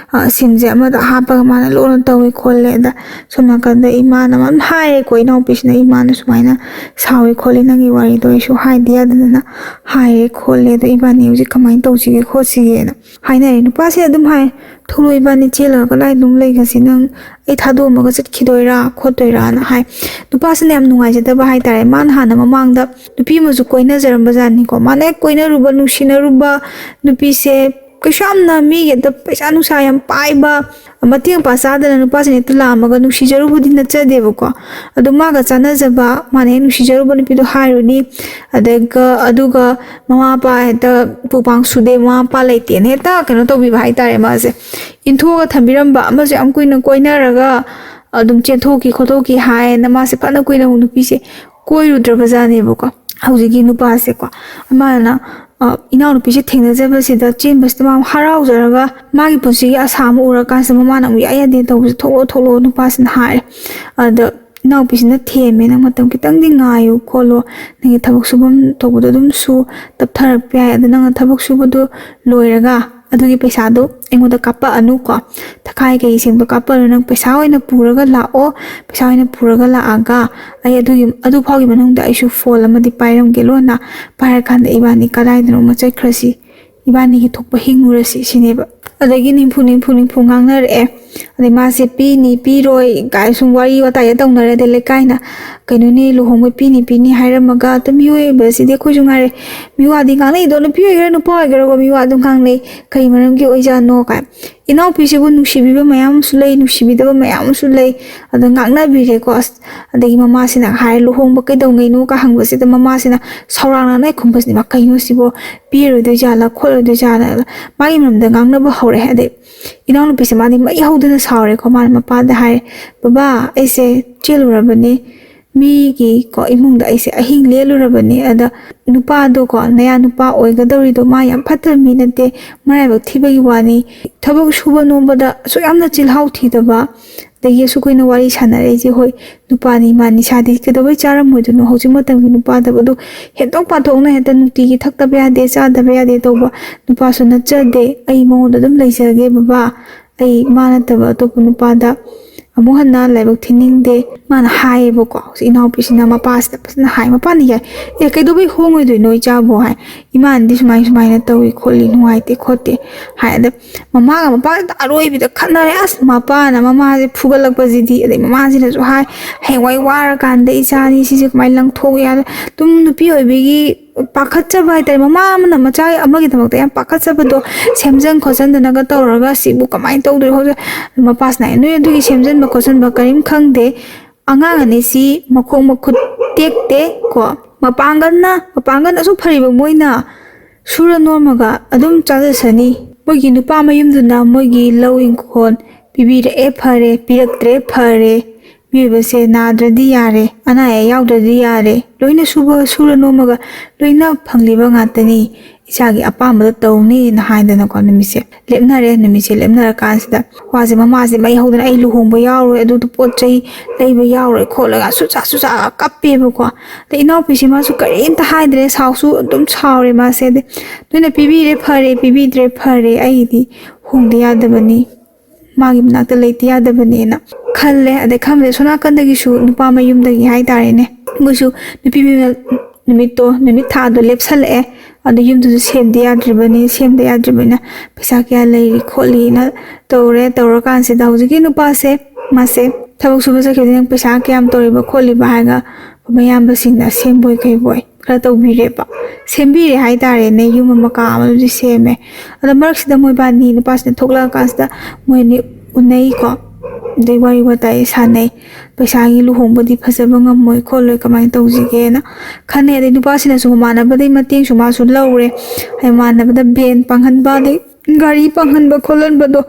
ꯁꯤꯝꯁꯦ ꯑꯃꯗ ꯍꯥꯞꯄꯒ ꯃꯥꯅ ꯂꯣꯟꯅ ꯇꯧꯋꯦ ꯈꯣꯠꯂꯦ ꯑꯗ ꯁꯣꯝ ꯅꯥꯀꯟꯗ ꯏꯃꯥꯅ ꯑꯗꯨꯝ ꯍꯥꯏꯔꯦꯀꯣ ꯏꯅꯥꯎꯄꯤꯁꯤꯅ ꯏꯃꯥꯅ ꯁꯨꯃꯥꯏꯅ ꯁꯥꯎꯋꯦ ꯈꯣꯠꯂꯦ ꯅꯪꯒꯤ ꯋꯥꯔꯤꯗꯣ ꯑꯩꯁꯨ ꯍꯥꯏꯗꯦ ꯌꯥꯗꯗꯅ ꯍꯥꯏꯔꯦ ꯈꯣꯠꯂꯦ ꯑꯗꯣ ꯏꯕꯥꯅꯤ ꯍꯧꯖꯤꯛ ꯀꯃꯥꯏꯅ ꯇꯧꯁꯤꯒꯦ ꯈꯣꯠꯁꯤꯒꯦꯅ ꯍꯥꯏꯅꯔꯦ ꯅꯨꯄꯥꯁꯦ ꯑꯗꯨꯝ ꯍꯥꯏ ꯊꯣꯛꯂꯣ ꯏꯕꯥꯅꯤ ꯆꯦꯜꯂꯒ ꯀꯗꯥꯏ ꯑꯗꯨꯝ ꯂꯩꯒꯁꯤ ꯅꯪ ꯑꯩ ꯊꯥꯗꯣꯛꯑꯝꯃꯒ ꯆꯠꯈꯤꯗꯣꯏꯔꯥ ꯈꯣꯠꯇꯣꯏꯔꯥꯅ ꯍꯥꯏ ꯅꯨꯄꯥꯁꯤꯅ ꯌꯥꯝ ꯅꯨꯡꯉꯥꯏꯖꯗꯕ ꯍꯥꯏꯇꯥꯔꯦ ꯃꯥꯅ ꯍꯥꯟꯅ ꯃꯃꯥꯡꯗ ꯅꯨꯄꯤ ꯑꯃꯁꯨ ꯀꯣꯏꯅꯖꯔꯝꯕꯖꯥꯠꯅꯤꯀꯣ ꯃꯥꯅ ꯍꯦꯛ ꯀꯣꯏꯅꯔꯨꯕ ꯅꯨꯡꯁꯤꯅꯔꯨꯕ ꯅꯨꯄꯤꯁꯦ ꯀꯩꯁꯨ ꯌꯥꯝꯅ ꯃꯤꯒꯤ ꯄꯩꯁꯥ ꯅꯨꯡꯁꯥ ꯌꯥꯝ ꯄꯥꯏꯕ ꯃꯇꯦꯡ ꯄꯥꯡ ꯆꯥꯗꯅ ꯅꯨꯄꯥꯁꯤꯅ ꯍꯦꯛꯇ ꯂꯥꯛꯑꯝꯃꯒ ꯅꯨꯡꯁꯤꯖꯔꯨꯕꯗꯤ ꯅꯠꯆꯗꯦꯕꯀꯣ ꯑꯗꯨ ꯃꯥꯒ ꯆꯥꯟꯅꯖꯕ ꯃꯥꯅ ꯍꯦꯛ ꯅꯨꯡꯁꯤꯖꯔꯨꯕ ꯅꯨꯄꯤꯗꯣ ꯍꯥꯏꯔꯨꯅꯤ ꯑꯗꯨꯒ ꯃꯃꯥ ꯃꯄꯥ ꯍꯦꯛꯇ ꯄꯨꯄꯥꯡ ꯁꯨꯗꯦ ꯃꯃꯥ ꯃꯄꯥ ꯂꯩꯇꯦꯅ ꯍꯦꯛꯇ ꯀꯩꯅꯣ ꯇꯧꯕꯤꯕ ꯍꯥꯏꯇꯥꯔꯦ ꯃꯥꯁꯦ ꯏꯟꯊꯣꯛꯑꯒ ꯊꯝꯕꯤꯔꯝꯕ ꯑꯃꯁꯨ ꯌꯥꯝ ꯀꯨꯏꯅ ꯀꯣꯏꯅꯔꯒ ꯑꯗꯨꯝ ꯆꯦꯟꯊꯣꯛꯈꯤ ꯈꯣꯠꯇꯣꯛꯈꯤ ꯍꯥꯏꯅ ꯃꯥꯁꯦ ꯐꯅ ꯀꯨꯏꯅ ꯑꯃꯨꯛ ꯅꯨꯄꯤꯁꯦ ꯀꯣꯏꯔꯨꯗ꯭ꯔꯕꯖꯥꯠꯅꯦꯕꯀꯣ ꯍꯧꯖꯤꯛꯀꯤ ꯅꯨꯄꯥꯁꯦꯀꯣ ꯃꯥꯅ ꯏꯅꯥꯎꯅꯨꯄꯤꯁꯦ ꯊꯦꯡꯅꯖꯕꯁꯤꯗ ꯆꯦꯟꯕꯁꯤꯗ ꯃꯥ ꯍꯔꯥꯎꯖꯔꯒ ꯃꯥꯒꯤ ꯄꯨꯟꯁꯤꯒꯤ ꯑꯁꯥ ꯑꯃ ꯎꯔꯀꯥꯟꯁꯤꯗ ꯃꯃꯥꯅ ꯑꯃꯨꯛ ꯌꯥꯗꯦ ꯇꯧꯕꯁꯦ ꯊꯣꯛꯂꯛꯑꯣ ꯅꯨꯄꯥꯁꯤꯅ ꯍꯥꯏꯔꯦ ꯑꯗ ꯏꯅꯥꯎꯄꯤꯁꯤꯅ ꯊꯦꯝꯃꯦ ꯅꯪ ꯃꯇꯝ ꯈꯤꯇꯪꯗꯤ ꯉꯥꯏꯌꯨ ꯈꯣꯠꯂꯣ ꯅꯪꯒꯤ ꯊꯕꯛ ꯁꯨꯐꯝ ꯇꯧꯕꯗꯣ ꯑꯗꯨꯝ ꯇꯞꯊꯔꯛꯄ ꯌꯥꯏ ꯑꯗ ꯅꯪꯅ ꯊꯕꯛ ꯁꯨꯕꯗꯣ ꯂꯣꯏꯔꯒ ꯑꯗꯨꯒꯤ ꯄꯩꯁꯥꯗꯣ ꯑꯩꯉꯣꯟꯗ ꯀꯥꯞꯄꯛꯑꯅꯨꯀꯣ ꯊꯈꯥꯏ ꯀꯩꯁꯤꯡꯗꯣ ꯀꯥꯞꯄꯛꯑꯅꯨ ꯅꯪ ꯄꯩꯁꯥ ꯑꯣꯏꯅ ꯄꯨꯔꯒ ꯂꯥꯛꯑꯣ ꯄꯩꯁꯥ ꯑꯣꯏꯅ ꯄꯨꯔꯒ ꯂꯥꯛꯑꯒ ꯑꯩ ꯑꯗꯨ ꯐꯥꯎꯒꯤ ꯃꯅꯨꯡꯗ ꯑꯩꯁꯨ ꯐꯣꯟ ꯑꯃꯗꯤ ꯄꯥꯏꯔꯝꯒꯦ ꯂꯣꯟꯅ ꯄꯥꯏꯔꯀꯥꯟꯗ ꯏꯕꯥꯅꯤ ꯀꯗꯥꯏꯗꯅꯣꯃ ꯆꯠꯈ꯭ꯔꯁꯤ ꯏꯕꯥꯅꯤꯒꯤ ꯊꯣꯛꯄ ꯍꯤꯡꯉꯨꯔꯁꯤ ꯁꯤꯅꯦꯕ ꯑꯗꯒꯤ ꯅꯤꯝꯐꯨ ꯉꯥꯡꯅꯔꯛꯑꯦ ꯑꯗꯩ ꯃꯥꯁꯦ ꯄꯤꯅꯤ ꯄꯤꯔꯣꯏ ꯀꯥꯏ ꯁꯨꯝ ꯋꯥꯔꯤ ꯋꯥꯇꯥꯏꯗ ꯇꯧꯅꯔꯦ ꯑꯗꯩ ꯂꯩꯀꯥꯏꯅ ꯀꯩꯅꯣꯅꯦ ꯂꯨꯍꯣꯡꯕ ꯄꯤꯅꯤ ꯍꯥꯏꯔꯝꯃꯒ ꯑꯗꯨꯝ ꯃꯤꯑꯣꯏꯕꯁꯤꯗꯤ ꯑꯩꯈꯣꯏꯁꯨ ꯉꯥꯏꯔꯦ ꯃꯤꯋꯥꯗꯤ ꯉꯥꯡꯅꯩꯗꯣ ꯅꯨꯄꯤ ꯑꯣꯏꯒꯦꯔꯥ ꯅꯨꯄꯥ ꯑꯣꯏꯒꯦꯔꯥꯀꯣ ꯃꯤꯋꯥ ꯑꯗꯨꯝ ꯉꯥꯡꯅꯩ ꯀꯔꯤ ꯃꯔꯝꯒꯤ ꯑꯣꯏꯖꯥꯠꯅꯣ ꯀꯥꯏ ꯏꯅꯥꯎꯄꯤꯁꯤꯕꯨ ꯅꯨꯡꯁꯤꯕꯤꯕ ꯃꯌꯥꯝ ꯑꯃꯁꯨ ꯂꯩ ꯅꯨꯡꯁꯤꯕꯤꯗꯕ ꯃꯌꯥꯝ ꯑꯃꯁꯨ ꯂꯩ ꯑꯗ ꯉꯥꯡꯅꯕꯤꯔꯦꯀꯣ ꯑꯗꯒꯤ ꯃꯃꯥꯁꯤꯅ ꯍꯥꯏꯔꯦ ꯂꯨꯍꯣꯡꯕ ꯀꯩꯗꯧꯉꯩꯅꯣ ꯀ ꯍꯪꯕꯁꯤꯗ ꯃꯃꯥꯁꯤꯅ ꯁꯧꯔꯥꯡꯅꯅ ꯈꯨꯝꯕꯁꯤꯅꯦ ꯀꯩꯅꯣ ꯁꯤꯕꯣ ꯄꯤꯔꯣꯏꯗꯣꯏ ꯖꯥꯠꯂꯥ ꯈꯣꯠꯂꯣꯏꯗꯣꯏ ꯖꯥꯠꯂꯥ ꯃꯥꯒꯤ ꯃꯔꯝꯗ ꯉꯥꯡꯅꯕ ꯍꯧꯔꯛꯑꯦ ꯑꯗꯩ ꯏꯅꯥꯎꯅꯨꯄꯤꯁꯦ ꯃꯥꯗꯤ ꯃꯩ ꯍꯧꯗꯅ ꯁꯥꯎꯔꯦꯀꯣ ꯃꯥꯅ ꯃꯄꯥꯗ ꯍꯥꯏꯔꯦ ꯕꯕꯥ ꯑꯩꯁꯦ ꯆꯦꯜꯂꯨꯔꯕꯅꯤ ꯃꯤꯒꯤ ꯏꯃꯨꯡꯗ ꯑꯩꯁꯦ ꯑꯍꯤꯡ ꯂꯦꯜꯂꯨꯔꯕꯅꯤ ꯑꯗ ꯅꯨꯄꯥꯗꯣ ꯅꯌꯥ ꯅꯨꯄꯥ ꯑꯣꯏꯒꯗꯧꯔꯤꯗꯣ ꯃꯥ ꯌꯥꯝ ꯐꯠꯇꯕ ꯃꯤ ꯅꯠꯇꯦ ꯃꯔꯥꯏꯕꯛ ꯊꯤꯕꯒꯤ ꯋꯥꯅꯤ ꯊꯕꯛ ꯁꯨꯕ ꯅꯣꯝꯕꯗ ꯑꯁꯨꯛ ꯌꯥꯝꯅ ꯆꯤꯜꯍꯥꯎ ꯊꯤꯗꯕ ꯑꯗꯒꯤ ꯑꯁꯨꯛ ꯀꯨꯏꯅ ꯋꯥꯔꯤ ꯁꯥꯟꯅꯔꯛꯏꯁꯦ ꯍꯣꯏ ꯅꯨꯄꯥꯅꯤ ꯃꯥ ꯅꯤꯁꯥꯗꯤ ꯀꯩꯗꯧꯕꯩ ꯆꯥꯔꯝꯃꯣꯏꯗꯣꯏꯅꯣ ꯍꯧꯖꯤꯛ ꯃꯇꯝꯒꯤ ꯅꯨꯄꯥꯗꯕ ꯑꯗꯨ ꯍꯦꯟꯇꯣꯛ ꯄꯥꯊꯣꯛꯅ ꯍꯦꯛꯇ ꯅꯨꯡꯇꯤꯒꯤ ꯊꯛꯇꯕ ꯌꯥꯗꯦ ꯆꯥꯗꯕ ꯌꯥꯗꯦ ꯇꯧꯕ ꯅꯨꯄꯥꯁꯨ ꯅꯠꯆꯗꯦ ꯑꯩ ꯃꯉꯣꯟꯗ ꯑꯗꯨꯝ ꯂꯩꯖꯒꯦ ꯕꯕꯥ ꯑꯩ ꯃꯥ ꯅꯠꯇꯕ ꯑꯇꯣꯞꯄ ꯅꯨꯄꯥꯗ ꯑꯃꯨꯛ ꯍꯟꯅ ꯂꯥꯏꯕꯛ ꯊꯤꯅꯤꯡꯗꯦ ꯃꯥꯅ ꯍꯥꯏꯌꯦꯕꯀꯣ ꯍꯧꯖꯤꯛ ꯏꯅꯥꯎꯄꯤꯁꯤꯅ ꯃꯄꯥꯁꯤꯗ ꯐꯖꯅ ꯍꯥꯏ ꯃꯄꯥꯅ ꯌꯥꯏ ꯀꯩꯗꯧꯕꯩ ꯍꯣꯡꯉꯣꯏꯗꯣꯏꯅꯣ ꯏꯆꯥꯕꯨ ꯍꯥꯏ ꯏꯃꯥꯅꯗꯤ ꯁꯨꯃꯥꯏꯅ ꯇꯧꯏ ꯈꯣꯠꯂꯤ ꯅꯨꯡꯉꯥꯏꯇꯦ ꯈꯣꯠꯇꯦ ꯍꯥꯏ ꯑꯗ ꯃꯃꯥꯒ ꯃꯄꯥꯒ ꯑꯔꯣꯏꯕꯤꯗ ꯈꯠꯅꯔꯦ ꯑꯁ ꯃꯄꯥꯅ ꯃꯃꯥꯁꯦ ꯐꯨꯒꯠꯂꯛꯄꯁꯤꯗꯤ ꯑꯗꯩ ꯃꯃꯥꯁꯤꯅꯁꯨ ꯍꯥꯏ ꯍꯌꯦꯡꯋꯥꯏ ꯋꯥꯔꯀꯥꯟꯗ ꯏꯆꯥꯅꯤ ꯁꯤꯁꯦ ꯀꯃꯥꯏꯅ ꯂꯪꯊꯣꯛ ꯌꯥꯗ ꯑꯗꯨꯝ ꯅꯨꯄꯤ ꯑꯣꯏꯕꯒꯤ ꯄꯥꯈꯠꯆꯕ ꯍꯥꯏꯇꯥꯔꯦ ꯃꯃꯥ ꯑꯃꯅ ꯃꯆꯥ ꯑꯃꯒꯤꯗꯃꯛꯇ ꯌꯥꯝ ꯄꯥꯈꯠꯆꯕꯗꯣ ꯁꯦꯝꯖꯟ ꯈꯣꯠꯆꯟꯗꯅꯒ ꯇꯧꯔꯒ ꯁꯤꯕꯨ ꯀꯃꯥꯏꯅ ꯇꯧꯗꯣꯏꯅꯣ ꯍꯧꯖꯤꯛ ꯃꯄꯥꯁꯤꯅ ꯅꯣꯏ ꯑꯗꯨꯒꯤ ꯁꯦꯝꯖꯟꯕ ꯈꯣꯠꯆꯟꯕ ꯀꯔꯤꯝ ꯈꯪꯗꯦ ꯑꯉꯥꯡ ꯑꯅꯤꯁꯤ ꯃꯈꯣꯡ ꯃꯈꯨꯠ ꯇꯦꯛꯇꯦ ꯀꯣ ꯃꯄꯥꯡꯒꯜ ꯑꯁꯨꯛ ꯐꯔꯤꯕ ꯃꯣꯏꯅ ꯁꯨꯔ ꯅꯣꯝꯃꯒ ꯑꯗꯨꯝ ꯆꯥꯖꯁꯅꯤ ꯃꯣꯏꯒꯤ ꯅꯨꯄꯥ ꯃꯌꯨꯝꯗꯨꯅ ꯃꯣꯏꯒꯤ ꯂꯧ ꯏꯪꯈꯣꯜ ꯄꯤꯕꯤꯔꯛꯑꯦ ꯐꯔꯦ ꯄꯤꯔꯛꯇ꯭ꯔꯦ ꯐꯔꯦ ꯃꯤꯑꯣꯏꯕꯁꯦ ꯅꯥꯗ꯭ꯔꯗꯤ ꯌꯥꯔꯦ ꯑꯅꯥ ꯑꯌꯦꯛ ꯌꯥꯎꯗ꯭ꯔꯗꯤ ꯌꯥꯔꯦ ꯂꯣꯏꯅ ꯁꯨꯔ ꯅꯣꯝꯃꯒ ꯂꯣꯏꯅ ꯐꯪꯂꯤꯕ ꯉꯥꯛꯇꯅꯤ ꯏꯆꯥꯒꯤ ꯑꯄꯥꯝꯕꯗ ꯇꯧꯅꯤꯅ ꯍꯥꯏꯗꯅꯀꯣ ꯅꯨꯃꯤꯠꯁꯦ ꯂꯦꯞꯅꯔꯀꯥꯟꯁꯤꯗ ꯋꯥꯁꯦ ꯃꯃꯥꯁꯦ ꯃꯩ ꯍꯧꯗꯅ ꯑꯩ ꯂꯨꯍꯣꯡꯕ ꯌꯥꯎꯔꯣꯏ ꯑꯗꯨꯗ ꯄꯣꯠ ꯆꯩ ꯂꯩꯕ ꯌꯥꯎꯔꯣꯏ ꯈꯣꯠꯂꯒ ꯁꯨꯆꯥ ꯀꯞꯄꯦꯕꯀꯣ ꯑꯗꯩ ꯏꯅꯥꯎꯄꯤꯁꯤ ꯃꯥꯁꯨ ꯀꯔꯤꯝꯇ ꯍꯥꯏꯗ꯭ꯔꯦ ꯁꯥꯎꯁꯨ ꯑꯗꯨꯝ ꯁꯥꯎꯔꯦ ꯃꯥꯁꯦ ꯑꯗꯩ ꯅꯣꯏꯅ ꯄꯤꯕꯤꯔꯦ ꯐꯔꯦ ꯄꯤꯕꯤꯗ꯭ꯔꯦ ꯐꯔꯦ ꯑꯩꯒꯤꯗꯤ ꯍꯣꯡꯗ ꯌꯥꯗꯕꯅꯤ ꯃꯥꯒꯤ ꯃꯅꯥꯛꯇ ꯂꯩꯇ ꯌꯥꯗꯕꯅꯦꯅ ꯈꯜꯂꯦ ꯑꯗꯩ ꯈꯟꯕꯗ ꯁꯣꯝ ꯅꯥꯀꯟꯗꯒꯤꯁꯨ ꯅꯨꯄꯥ ꯃꯌꯨꯝꯗꯒꯤ ꯍꯥꯏꯇꯥꯔꯦꯅꯦ ꯃꯣꯏꯁꯨ ꯅꯨꯃꯤꯠ ꯊꯥꯗꯣ ꯂꯦꯞꯁꯜꯂꯛꯑꯦ ꯑꯗꯨ ꯌꯨꯝꯗꯨꯁꯨ ꯁꯦꯝꯗ ꯌꯥꯗ꯭ꯔꯤꯕꯅꯤꯅ ꯄꯩꯁꯥ ꯀꯌꯥ ꯂꯩꯔꯤ ꯈꯣꯠꯂꯤꯅ ꯇꯧꯔꯀꯥꯟꯁꯤꯗ ꯍꯧꯖꯤꯛꯀꯤ ꯅꯨꯄꯥꯁꯦ ꯃꯥꯁꯦ ꯊꯕꯛ ꯁꯨꯕ ꯆꯠꯈꯤꯕꯗ ꯅꯪ ꯄꯩꯁꯥ ꯀꯌꯥꯝ ꯇꯧꯔꯤꯕ ꯈꯣꯠꯂꯤꯕ ꯍꯥꯏꯔꯒ ꯃꯌꯥꯝꯕꯁꯤꯡꯅ ꯁꯦꯝꯕꯣꯏ ꯀꯩꯕꯣꯏ ꯈꯔ ꯇꯧꯕꯤꯔꯦꯕ ꯁꯦꯝꯕꯤꯔꯦ ꯍꯥꯏꯇꯥꯔꯦꯅꯦ ꯌꯨꯝ ꯑꯃ ꯀꯥ ꯑꯃꯗꯨꯗꯤ ꯁꯦꯝꯃꯦ ꯑꯗꯣ ꯃꯔꯛꯁꯤꯗ ꯃꯣꯏꯕꯥꯅꯤ ꯅꯨꯄꯥꯁꯤꯅ ꯊꯣꯛꯂꯛꯑꯀꯥꯟꯁꯤꯗ ꯃꯣꯏꯅꯤ ꯎꯅꯩꯀꯣ ꯑꯗꯩ ꯋꯥꯔꯤ ꯋꯥꯇꯥꯏ ꯁꯥꯟꯅꯩ ꯄꯩꯁꯥꯒꯤ ꯂꯨꯍꯣꯡꯕꯗꯤ ꯐꯖꯕ ꯉꯝꯃꯣꯏ ꯈꯣꯠꯂꯣꯏ ꯀꯃꯥꯏꯅ ꯇꯧꯁꯤꯒꯦꯅ ꯈꯟꯅꯩ ꯑꯗꯩ ꯅꯨꯄꯥꯁꯤꯅꯁꯨ ꯃꯃꯥꯟꯅꯕꯗꯩ ꯃꯇꯦꯡꯁꯨ ꯃꯥꯁꯨ ꯂꯧꯔꯦ ꯃꯃꯥꯟꯅꯕꯗ ꯚꯦꯟ ꯄꯥꯡꯍꯟꯕ ꯑꯗꯩ ꯒꯥꯔꯤ ꯄꯥꯡꯍꯟꯕ ꯈꯣꯠꯍꯟꯕꯗꯣ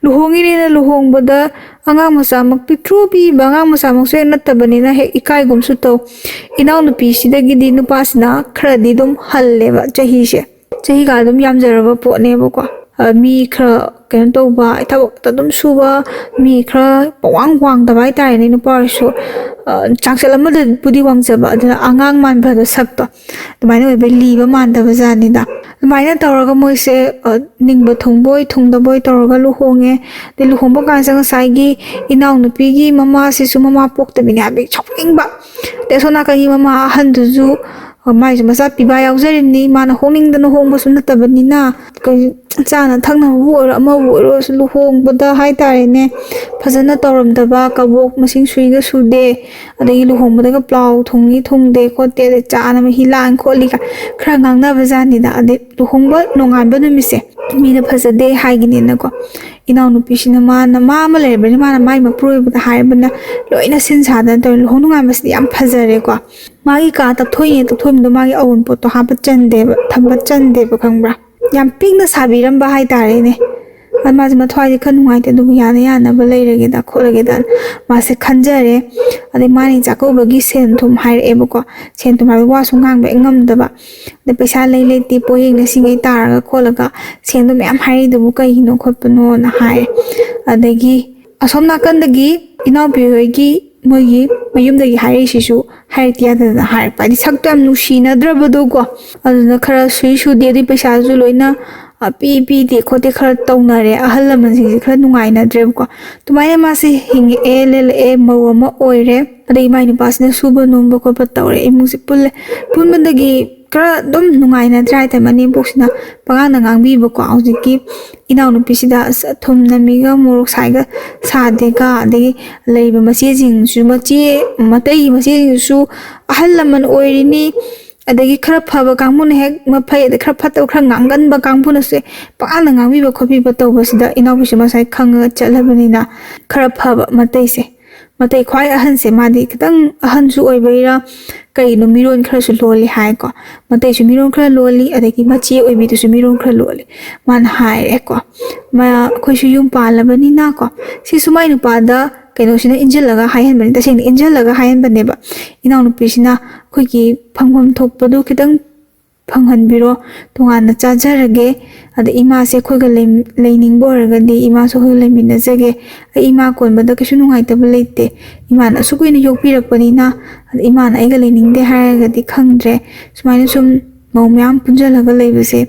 ꯂꯨꯍꯣꯡꯉꯤꯅꯦꯅ ꯂꯨꯍꯣꯡꯕꯗ ꯑꯉꯥꯡ ꯃꯆꯥꯃꯛ ꯄꯤꯛꯇ꯭ꯔꯨ ꯄꯤꯕ ꯑꯉꯥꯡ ꯃꯆꯥꯃꯛꯁꯨ ꯍꯦꯛ ꯅꯠꯇꯕꯅꯤꯅ ꯍꯦꯛ ꯏꯀꯥꯏꯒꯨꯝꯁꯨ ꯇꯧ ꯏꯅꯥꯎꯅꯨꯄꯤꯁꯤꯗꯒꯤꯗꯤ ꯅꯨꯄꯥꯁꯤꯅ ꯈꯔꯗꯤ ꯑꯗꯨꯝ ꯍꯜꯂꯦꯕ ꯆꯍꯤꯒ ꯑꯗꯨꯝ ꯌꯥꯝꯖꯔꯕ ꯄꯣꯠꯅꯦꯕꯀꯣ ꯃꯤꯈꯔ ꯀꯩꯅꯣ ꯇꯧꯕ ꯊꯕꯛꯇ ꯑꯗꯨꯝ ꯁꯨꯕ ꯃꯤ ꯈꯔ ꯋꯥꯡꯗꯕ ꯍꯥꯏꯇꯥꯔꯦꯅꯦ ꯅꯨꯄꯥ ꯑꯣꯏꯔꯁꯨ ꯆꯥꯡꯆꯠ ꯑꯃꯗꯕꯨꯗꯤ ꯋꯥꯡꯖꯕ ꯑꯗꯨꯅ ꯑꯉꯥꯡ ꯃꯥꯟꯕꯗꯣ ꯁꯛꯇꯣ ꯑꯗꯨꯃꯥꯏꯅ ꯑꯣꯏꯕ ꯂꯤꯕ ꯃꯥꯟꯗꯕ ꯖꯥꯠꯅꯤꯗ ꯑꯗꯨꯃꯥꯏꯅ ꯇꯧꯔꯒ ꯃꯣꯏꯁꯦ ꯅꯤꯡꯕ ꯊꯨꯡꯕꯣꯏ ꯊꯨꯡꯗꯕꯣꯏ ꯇꯧꯔꯒ ꯂꯨꯍꯣꯡꯉꯦ ꯑꯗꯩ ꯂꯨꯍꯣꯡꯕ ꯀꯥꯟꯁꯤꯗ ꯉꯁꯥꯏꯒꯤ ꯏꯅꯥꯎꯅꯨꯄꯤꯒꯤ ꯃꯃꯥꯁꯤꯁꯨ ꯃꯃꯥ ꯄꯣꯛꯇꯕꯤꯅꯤ ꯍꯥꯏꯕꯒꯤ ꯁꯥꯎꯅꯤꯡꯕ ꯑꯗꯩ ꯑꯁꯣꯝ ꯅꯥꯀꯟꯒꯤ ꯃꯃꯥ ꯑꯍꯟꯗꯨꯁꯨ ꯃꯥꯏꯁꯨ ꯃꯆꯥ ꯄꯤꯕ ꯌꯥꯎꯖꯔꯤꯕꯅꯤ ꯃꯥꯅ ꯍꯣꯡꯅꯤꯡꯗꯅ ꯍꯣꯡꯕꯁꯨ ꯅꯠꯇꯕꯅꯤꯅ ꯆꯥꯅ ꯊꯛꯅꯕꯕꯨ ꯑꯣꯏꯔో ꯑꯃꯕꯨ ꯑꯣꯏꯔꯣ ꯂꯨꯍꯣꯡꯕꯗ ꯍꯥꯏꯇꯥꯔꯦꯅꯦ ꯐꯖꯅ ꯇꯧꯔꯝꯗꯕ ꯀꯕꯣꯛ ꯃꯁꯤꯡ ꯁꯨꯏꯒ ꯁꯨꯗꯦ ꯑꯗꯒꯤ ꯂꯨꯍꯣꯡꯕꯗꯒ ꯄ꯭ꯂꯥꯎ ꯊꯨꯡꯗꯦ ꯈꯣꯠꯇꯦ ꯑꯗꯩ ꯆꯥꯅ ꯃꯍꯤ ꯂꯥꯡ ꯈꯣꯠꯂꯤ ꯈꯔ ꯉꯥꯡꯅꯕ ꯖꯥꯠꯅꯤꯗ ꯑꯗꯩ ꯂꯨꯍꯣꯡꯕ ꯅꯣꯡꯉꯥꯟꯕ ꯅꯨꯃꯤꯠꯁꯦ ꯃꯤꯅ ꯐꯖꯗꯦ ꯍꯥꯏꯒꯤꯅꯦꯅꯀꯣ ꯏꯅꯥꯎꯅꯨꯄꯤꯁꯤꯅ ꯃꯥ ꯑꯃ ꯂꯩꯔꯕꯅꯤ나 ꯃꯥꯅ ꯃꯥꯏ ꯃꯄꯨꯔꯣꯏꯕꯗ ꯍꯥꯏꯔꯕꯅ ꯂꯣꯏꯅ ꯁꯤꯟ ꯁꯥꯗꯅ ꯇꯧꯔꯦ ꯂꯨꯍꯣꯡ ꯅꯣꯡꯉꯥꯟꯕꯁꯤꯗꯤ ꯌꯥꯝ ꯐꯖꯔꯦꯀꯣ ꯃꯥꯒꯤ ꯀꯥ ꯇꯞꯊꯣꯛꯏꯗꯣ ꯃꯥꯒꯤ ꯑꯋꯨꯟꯄꯣꯠꯇꯣ ꯊꯝꯕ ꯆꯟꯗꯦꯕ ꯈꯪꯕ꯭ꯔꯥ ꯌꯥꯝ ꯄꯤꯛꯅ ꯁꯥꯕꯤꯔꯝꯕ ꯍꯥꯏꯇꯥꯔꯦꯅꯦ ꯃꯥꯁꯦ ꯃꯊ꯭ꯋꯥꯏꯁꯦ ꯈꯔ ꯅꯨꯡꯉꯥꯏꯇꯦ ꯑꯗꯨꯕꯨ ꯌꯥꯅꯕ ꯂꯩꯔꯒꯦꯗ ꯈꯣꯠꯂꯒꯦꯗ ꯃꯥꯁꯦ ꯈꯟꯖꯔꯦ ꯑꯗꯩ ꯃꯥꯅ ꯆꯥꯛꯀꯧꯕꯒꯤ ꯁꯦꯟ ꯊꯨꯝ ꯍꯥꯏꯔꯛꯑꯦꯕꯀꯣ ꯁꯦꯟ ꯊꯨꯝ ꯍꯥꯏꯕ ꯋꯥꯁꯨ ꯉꯥꯡꯕ ꯉꯝꯗꯕ ꯑꯗꯩ ꯄꯩꯁా ꯂꯩꯇꯦ ꯄꯣꯌꯦꯡꯅ ꯁꯤꯡꯉꯩ ꯇꯥꯔꯒ ꯈꯣꯠꯂꯒ ꯁꯦꯟꯗꯣ ꯃꯌꯥꯝ ꯍꯥꯏꯔꯛꯏꯗꯨꯕꯨ ꯀꯩꯒꯤꯅꯣ ꯈꯣꯠꯄꯅꯣꯅ ꯍꯥꯏꯔꯦ ꯑꯗꯒꯤ ꯑꯁꯣꯝ ꯅꯥꯀꯟꯗꯒꯤ ꯏꯅꯥꯎꯄꯤ ꯍꯣꯏꯒꯤ ꯃꯣꯏꯒꯤ ꯃꯌꯨꯝꯗꯒꯤ ꯍꯥꯏꯔꯛꯏꯁꯤꯁꯨ ꯍꯥꯏꯔꯛꯇ ꯌꯥꯗꯗꯅ ꯍꯥꯏꯔꯛꯄ ꯍꯥꯏꯗꯤ ꯁꯛꯇꯣ ꯌꯥꯝ ꯅꯨꯡꯁꯤꯅꯗ꯭ꯔꯕꯗꯣꯀꯣ ꯑꯗꯨꯅꯈꯔ ꯁꯨꯗꯦ ꯑꯗꯨꯏ ꯄꯩꯁꯥꯁꯨ ꯂꯣꯏꯅ ꯄꯤꯗꯦ ꯈꯣꯠꯇꯦ ꯈꯔ ꯇꯧꯅꯔꯦ ꯑꯍꯜ ꯂꯃꯟꯁꯤꯡꯁꯦꯈꯔ ꯅꯨꯡꯉꯥꯏꯅꯗ꯭ꯔꯦꯕꯀꯣ ꯑꯗꯨꯃꯥꯏꯅ ꯃꯥꯁꯦ ꯍꯤꯡꯉꯛꯑꯦ ꯂꯦꯜꯂꯛꯑꯦ ꯃꯧ ꯑꯃ ꯑꯣꯏꯔꯦ ꯑꯗꯩ ꯃꯥꯏ ꯅꯨꯄꯥꯁꯤꯅ ꯁꯨꯕ ꯅꯣꯝꯕ ꯈꯣꯠꯄ ꯇꯧꯔꯦ ꯏꯃꯨꯡꯁꯦ ꯄꯨꯟꯕꯗꯒꯤ ꯈꯔ ꯑꯗꯨꯝ ꯅꯨꯡꯉꯥꯏꯅꯗ꯭ꯔꯦ ꯍꯥꯏꯇꯥꯔꯦ ꯃꯅꯦꯝꯄꯣꯛꯁꯤꯅ ꯄꯉꯥꯡꯗ ꯉꯥꯡꯕꯤꯕꯀꯣ ꯍꯧꯖꯤꯛꯀꯤ ꯏꯅꯥꯎꯅꯨꯄꯤꯁꯤꯗ ꯊꯨꯝ ꯅꯝꯃꯤꯒ ꯃꯣꯔꯣꯛ ꯁꯥꯏꯒ ꯁꯥꯗꯦꯒ ꯑꯗꯒꯤ ꯂꯩꯔꯤꯕ ꯃꯇꯩꯒꯤ ꯃꯆꯦꯁꯤꯡꯁꯨ ꯑꯍꯜ ꯂꯃꯟ ꯑꯣꯏꯔꯤꯅꯤ ꯑꯗꯒꯤ ꯈꯔ ꯐꯕ ꯀꯥꯡꯕꯨꯅ ꯍꯦꯛ ꯃꯐꯩ ꯑꯗꯩ ꯈꯔ ꯐꯠꯇꯕ ꯈꯔ ꯉꯥꯡꯒꯟꯕ ꯀꯥꯡꯕꯨꯅꯁꯨ ꯄꯉꯥꯡꯗ ꯉꯥꯡꯕꯤꯕ ꯈꯣꯠꯄꯤꯕ ꯇꯧꯕꯁꯤꯗ ꯏꯅꯥꯎꯄꯤꯁꯨ ꯉꯁꯥꯏ ꯈꯪꯉꯒ ꯆꯠꯂꯕꯅꯤ나 ꯈꯔ ꯐꯕ ꯃꯇꯩ ꯈ꯭ꯋꯥꯏ ꯑꯍꯟꯁꯦ ꯃꯥꯗꯤꯈꯤꯇꯪ ꯑꯍꯟꯁꯨ ꯑꯣꯏꯕꯩꯔꯥ ꯀꯩꯅꯣ ꯃꯤꯔꯣꯟ ꯈꯔꯁꯨ ꯂꯣꯜꯂꯤ ꯍꯥꯏꯀꯣ ꯃꯇꯩꯁꯨ ꯃꯤꯔꯣꯟꯈꯔ ꯂꯣꯜꯂꯤ ꯑꯗꯒꯤ ꯃꯆꯦ ꯑꯣꯏꯕꯤꯗꯨꯁꯨ ꯃꯤꯔꯣꯟꯈꯔ ꯂꯣꯜꯂꯤ ꯃꯥꯅ ꯍꯥꯏꯔꯦꯀꯣ ꯑꯩꯈꯣꯏꯁꯨ ꯌꯨꯝ ꯄꯥꯜꯂꯕꯅꯤꯅꯀꯣ ꯁꯤꯁꯨ ꯃꯥꯏ ꯅꯨꯄꯥꯗ ꯀꯩꯅꯣꯁꯤꯅ ꯏꯟꯖꯜꯂꯒ ꯍꯥꯏꯍꯟꯕꯅꯤ ꯇꯁꯦꯡꯅ ꯏꯟꯖꯜꯂꯒ ꯍꯥꯏꯍꯟꯕꯅꯦꯕ ꯏꯅꯥꯎꯅꯨꯄꯤꯁꯤꯅ ꯑꯩꯈꯣꯏꯒꯤ ꯐꯪꯐꯝ ꯊꯣꯛꯄꯗꯨ ꯈꯤꯇꯪ ꯐꯪꯍꯟꯕꯤꯔꯣ ꯇꯣꯉꯥꯟꯅ ꯆꯥꯖꯔꯒꯦ ꯑꯗ ꯏꯃꯥꯁꯦ ꯑꯩꯈꯣꯏꯒ ꯂꯩꯅꯤꯡꯕ ꯑꯣꯏꯔꯒꯗꯤ ꯏꯃꯥꯁꯨ ꯑꯩꯈꯣꯏꯒ ꯂꯩꯃꯤꯟꯅꯖꯒꯦ ꯑꯩ ꯏꯃꯥ ꯀꯣꯟꯕꯗ ꯀꯩꯁꯨ ꯅꯨꯡꯉꯥꯏꯇꯕ ꯂꯩꯇꯦ ꯏꯃꯥꯅ ꯑꯁꯨꯛ ꯀꯨꯏꯅ ꯌꯣꯛꯄꯤꯔꯛꯄꯅꯤꯅ ꯑꯗ ꯏꯃꯥꯅ ꯑꯩꯒ ꯂꯩꯅꯤꯡꯗꯦ ꯍꯥꯏꯔꯒꯗꯤ ꯈꯪꯗ꯭ꯔꯦ ꯁꯨꯃꯥꯏꯅ ꯁꯨꯝ ꯃꯧ ꯃꯌꯥꯝ ꯄꯨꯟꯁꯤꯜꯂꯒ ꯂꯩꯕꯁꯦ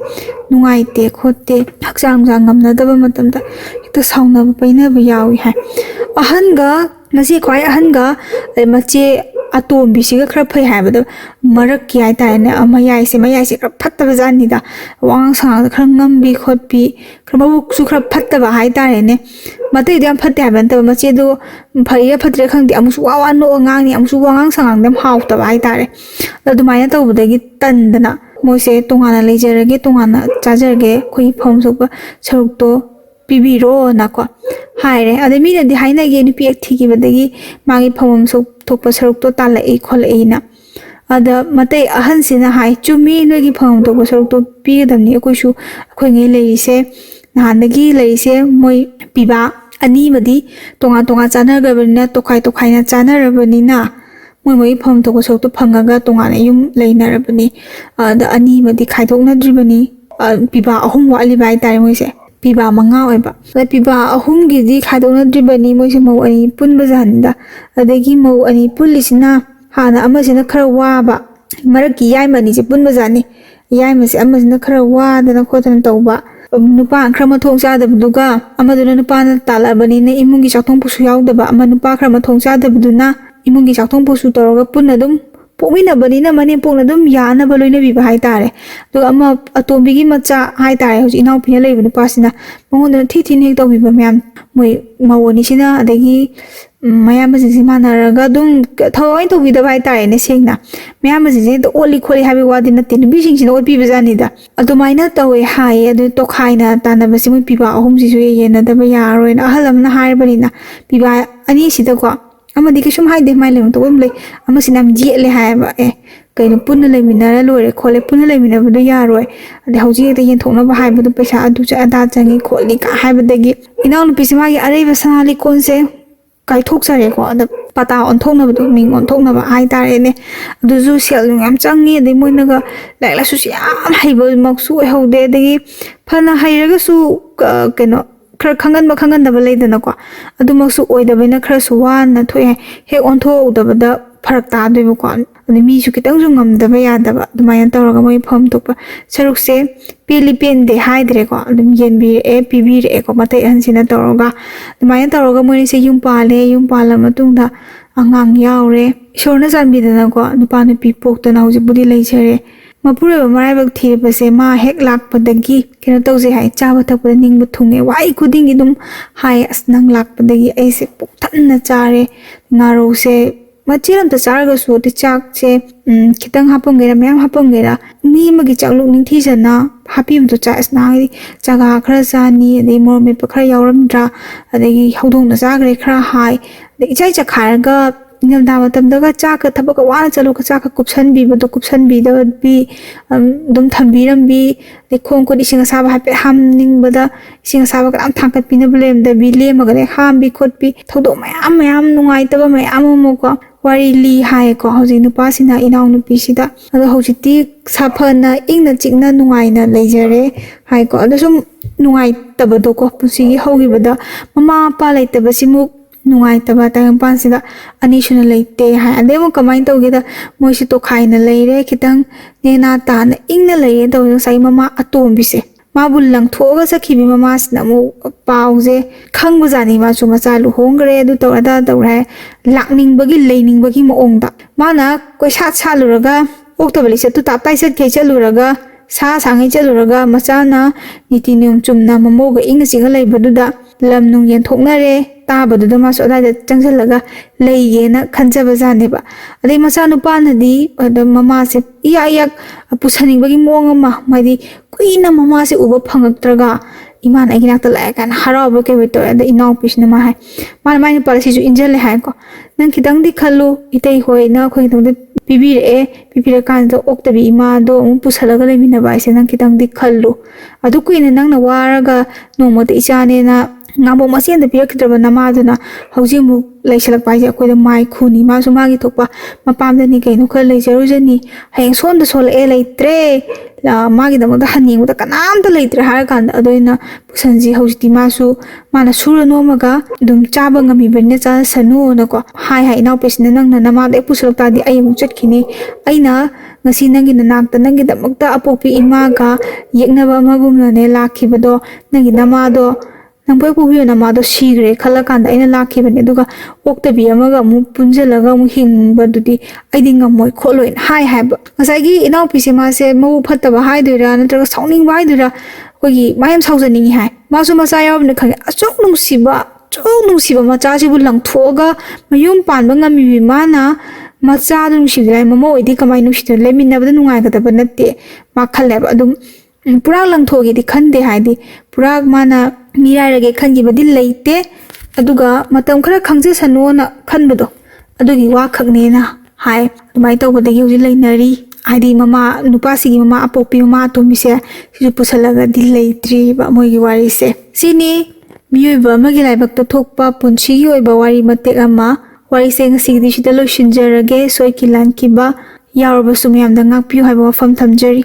ꯅꯨꯡꯉꯥꯏꯇꯦ ꯈꯣꯠꯇꯦ ꯍꯛꯆꯥꯡ ꯉꯝꯅꯗꯕ ꯃꯇꯝꯗ ꯍꯦꯛꯇ ꯁꯥꯎꯅꯕ ꯄꯩꯅꯕ ꯌꯥꯎꯏ ꯍꯥꯏ ꯃꯆꯦ ꯈ꯭ꯋꯥꯏ ꯑꯍꯟꯒ ꯃꯆꯦ ꯑꯇꯣꯝꯕꯤꯁꯤꯒꯈꯔ ꯐꯩ ꯍꯥꯏꯕꯗꯣ ꯃꯔꯛꯀꯤ ꯍꯥꯏꯇꯥꯔꯦꯅꯦ ꯃꯌꯥꯏꯁꯦ ꯈꯔ ꯐꯠꯇꯕ ꯖꯥꯠꯅꯤꯗ ꯋꯥꯉꯥꯡ ꯁꯉꯥꯡꯗꯈꯔ ꯉꯝꯕꯤ ꯈꯣꯠꯄꯤꯈꯔ ꯃꯕꯨꯛꯁꯨꯈꯔ ꯐꯠꯇꯕ ꯍꯥꯏꯇꯥꯔꯦꯅꯦ ꯃꯇꯩꯗꯣ ꯌꯥꯝ ꯐꯠꯇꯦ ꯍꯥꯏꯕ ꯅꯠꯇꯕ ꯃꯆꯦꯗꯣ ꯐꯩꯔꯥ ꯐꯠꯇ꯭ꯔꯥ ꯈꯪꯗꯦ ꯑꯃꯨꯛꯁꯨ ꯋꯥ ꯅꯣꯛꯑ ꯉꯥꯡꯅꯤ ꯑꯃꯨꯛꯁꯨ ꯋꯥꯉꯥꯡ ꯁꯉꯥꯡꯗ ꯌꯥꯝ ꯍꯥꯎꯇꯕ ꯍꯥꯏꯇꯥꯔꯦ ꯑꯗꯨꯃꯥꯏꯅ ꯇꯧꯕꯗꯒꯤ ꯇꯟꯗꯅ मोइसे तोंगाना लेजरगे तोंगाना चाजरगे खोई फम सोप सरुक तो पिबिरो नाको हायरे अदे मीनदि हाइनागे नुपि एक थिगिबदगी मागी फम सोप थोप सरुक तो तालई खोलईना अदा मते अहनसिना हाय चुमी नोगी फम थोप सरुक तो पिगदमनि अखोइसु अखोइगे लेरिसे नहानदगी लेरिसे मोइ पिबा अनि मदि तोंगा तोंगा चानरगबनिना तोखाइ तोखाइना चानरबनिना मोइ फम थोप सरुक तो फंगागा तोंगाना युम लेइनरबनि अदा अनि मदि खाइथोकनद्रिबनि पिबा अहुम वालिबा हाइतारे मोइसे पिबा मंगा ओइबा पिबा अहुम गिदि खाइथोकनद्रिबनि मोइसे मौ अनि पुनबजानिदा अदगी मौ अनि पुलिसिना हाना अमसिना खरा वाबा मरकी याइमनिसे पुनबजानि याइमसे अमसिना खरा वादना खोतना तौबा नुपा खरा मथोंग चादबदुगा अमदुना नुपाना तालाबनिना इमुंगी चाथोंग पुसु याउदबा अमा नुपा खरा मथोंग चादबदुना इमुंगी चाथोंग पुसु तौरगा पुन्ना दुम पोमिनबनिना मने पोंना दुम यानबा लोइनबिबा हाइतारे दुगा अमा अतोंबिगी मचा हाइतारे होजि इनाउपिना लेइबा नुपासिना मंगोंदना थिथिन हेक तौबिबा म्याम मोइ मवोनिसिना अदगी मयामसिंसि मानरगा दुम थवाइ तौबिदबा हाइतारेने सेंगना मयामसिंसि तो ओली खोली हाबि वादि नते नुबिसिंसिना ओपिबजानिदा अदुमाइना तौवे हाय अदु तोखाइना तानबसि मोइ पिबा अहुमसिसु येनदबा यारोइना अहलमना हाइबनिना पिबा अनिसिदको अमदि किसुम हाइदे माइलेम तो ले अमसिना जेले हायबा कइनो पुन्ना लेमिनारा लोरे खोले पुन्ना लेमिनाबदु यारोय अदे हौजि ते येनथोकनबा हाइबदु पैसा अदु चा अदा चंगी खोली का हाइबदगी इनाउ नुपिसि मागी अरेबा सनाली कोनसे काइथोकसरेको अद पता ओनथोकनबदु मिंग ओनथोकनबा हाइतारेने अदुजु सेल याम चंगी अदे मोइनगा लाइलासु याम हाइबा मक्सु होदे अदगी फना हाइरगसु कइनो खर खंगनबा लेदनको अदुमक्सु ओइदबैना खरसु वाना थोय हेक ओनथोउदबदा फरक तादोइबको अदि मीसु कितंजु ngamdaba yadaba अदुमायन तौरगा मोइ फम तोप सरुकसे पेली पेनदे हाइद्रेको अदुम येनबि पिबिरे को मते हनसिना तौरगा अदुमायन तौरगा मोइसे युम पाला मतुंगदा अंगांग यावरे ईश्वरना जानबिदनको नुपा नुपि पोक्तना हौजिबुदि लेजरे मपुरेबा मराइबक थीबसे मा हेक लाकपदगी केनो तौजे हाय चाबा थकपद निंगबु थुंगे वाई खुदिंगी दुम हाय अस नंग लाकपदगी ऐसे पुक्थन्ना चारे नारोसे मचिरम त चारगसु ते चाकसे खितंग हापंगेरा मैम हापंगेरा मी मगी चाकलुक निंगथीजना हापिबदु चासना चागा खरा चानी अदे मोरमे पखरा यावरमद्रा अदगी हौदोंना चागरे खरा हाय अदे इचाइ चखारगा निलदा मतमदगा चाक थबक वाना चलुक चाक कुपसनबिबदो कुपसनबिदबि दुम थंबिरमबि दे खोंको इसिंग साबा हापे हामनिंगबदा इसिंग साबा काम थांकत पिनबलेमदा बि लेमगले हामबि खोटबि थौदो मयाम नुंगाइतबा मयाम मोको वारी ली हाय को हौजि नुपासिना इनाउ नुपिसिदा अदो हौजिति साफना इंगना चिकना नुंगाइना लेजरे हाय को अदो सुम नुंगाइतबदो को पुसिगी हौगिबदा ममा पा लेतबसिमु नुंगाइतबा तायंपानसिदा अनिसुना लेते हाय अदेमो कमाइन तौगेदा मोइसि तो खाइना लेरे खितंग नेना ताना इंगना लेरे तौ साइ ममा अतोंबिसे माबु लंगथोगा सखिबि ममासना मु पाउजे खंगबजानि मासु मचा लुहोंगरे अदु तौरदा तौरे लाकनिंगबगी लेनिंगबगी मोंगदा माना कोइसा छालुरगा ओक्तबलि सतु तापताइ सतखे चलुरगा सा सांगै चलुरगा मचाना नीति नियम चुमना ममोगा इंगना सिंगा लेबदुदा लम नुंग येनथोकनरे ताबदुदा मासु अदाइदा चंगसलगा लेयेना खंजबजानेबा अदे मचा नुपानदि अद ममासे इयाक पुसनिंगबगी मोंगमा माइदि कुइना ममासे उबा फंगक्त्रगा इमान अगिनाक्ता लायकान हरावबा केबेतो अद इनाउपिसना मा हाय मान माइना पालसिजु इंजले हाय को नंग खितंगदि खल्लु इतै होइना खोइ तंगदि पिबिरे कानदो ओक्तबि इमादो पुसलगा लेमिनबा इसे नंग खितंगदि खल्लु अदु कुइना नंगना वारगा नोमोते इचानेना नाबो मसेंदा पिरखद्रबा नमादुना हौजिमु लेसलक पाइजे अखोइदा माइ खुनी मासु मागी थोकपा मपामदनि कइनो खर लेजरुजनी हयें सोंदा सोलए लेत्रे मागी दमदा हनिंगदा कनामदा लेत्रे हार कांदा अदोइना पुसनजी हौजिति मासु माना सुरा नोमगा दुम चाबा ngamiबने चा सनु नको हाय हाय now पेसने नंगना नमादे पुसलक तादि अयमु चटखिनी अइना ngasi nangi nanakta nangi damakta apopi imaga yeknaba magumnane lakhibado nangi namado number पुबियो नमादो सीग्रे खलकांदा आइना लाखिबने दुगा ओक्तबि अमगा मु पुंजलगा मु हिंगबदुदि आइदि ngमोय खोलोइन हाय हायब ngसाइगी इनाउपिसे मासे मउ फत्तबा हायदुरा नत्रगा साउनिंग बायदुरा कोगी मायम साउजनिंग हाय मासु मचा यावने खंगे अचोक नुंगसिबा मचासिबु लंगथोगा मयुम पानबा ngami माना ꯃꯆꯥꯗꯨ ꯅꯨꯡꯁꯤꯕꯗ ꯃꯃꯧ ꯑꯣꯏꯗꯤ ꯀꯃꯥꯏꯅ ꯅꯨꯡꯁꯤꯗꯣꯏꯅꯣ ꯂꯩꯃꯤꯟꯅꯕꯗ ꯅꯨꯡꯉꯥꯏꯒꯗꯕ ꯅꯠꯇꯦ ꯃꯥ ꯈꯜꯂꯦꯕ ꯑꯗꯨꯝ ꯄꯨꯔꯥ ꯂꯪꯊꯣꯛꯒꯦꯗꯤ ꯈꯟꯗꯦ ꯍꯥꯏꯗꯤ ꯄꯨꯔꯥ ꯃꯥꯅ ꯃꯤꯔꯥꯏꯔꯒꯦ ꯈꯟꯈꯤꯕꯗꯤ ꯂꯩꯇꯦ ꯑꯗꯨꯒ ꯃꯇꯝ ꯈꯔ ꯈꯪꯖꯁꯅꯨꯅ ꯈꯟꯕꯗꯣ ꯑꯗꯨꯒꯤ ꯋꯥꯈꯛꯅꯦꯅ ꯍꯥꯏ ꯑꯗꯨꯃꯥꯏꯅ ꯇꯧꯕꯗꯒꯤ ꯍꯧꯖꯤꯛ ꯂꯩꯅꯔꯤ ꯍꯥꯏꯗꯤ ꯃꯃꯥ ꯅꯨꯄꯥꯁꯤꯒꯤ ꯃꯃꯥ ꯑꯄꯣꯛꯄꯤ ꯃꯃꯥ ꯑꯇꯣꯝꯕꯤꯁꯦ ꯁꯤꯁꯨ ꯄꯨꯁꯜꯂꯒꯗꯤ ꯂꯩꯇ꯭ꯔꯤꯕ ꯃꯣꯏꯒꯤ ꯋꯥꯔꯤꯁꯦ ꯁꯤꯅꯤ ꯃꯤꯑꯣꯏꯕ ꯑꯃꯒꯤ ꯂꯥꯏꯕꯛꯇ ꯊꯣꯛꯄ ꯄꯨꯟꯁꯤꯒꯤ ꯑꯣꯏꯕ ꯋꯥꯔꯤ ꯃꯇꯦꯛ ꯑꯃ ꯋꯥꯔꯤꯁꯦ ꯉꯁꯤꯒꯤꯗꯤ ꯁꯤꯗ ꯂꯣꯏꯁꯤꯟꯖꯔꯒꯦ ꯁꯣꯏꯈꯤ ꯂꯥꯟꯈꯤꯕ ꯌꯥꯎꯔꯕꯁꯨ ꯃꯌꯥꯝꯗ ꯉꯥꯛꯄꯤꯌꯨ ꯍꯥꯏꯕ ꯋꯥꯐꯝ ꯊꯝꯖꯔꯤ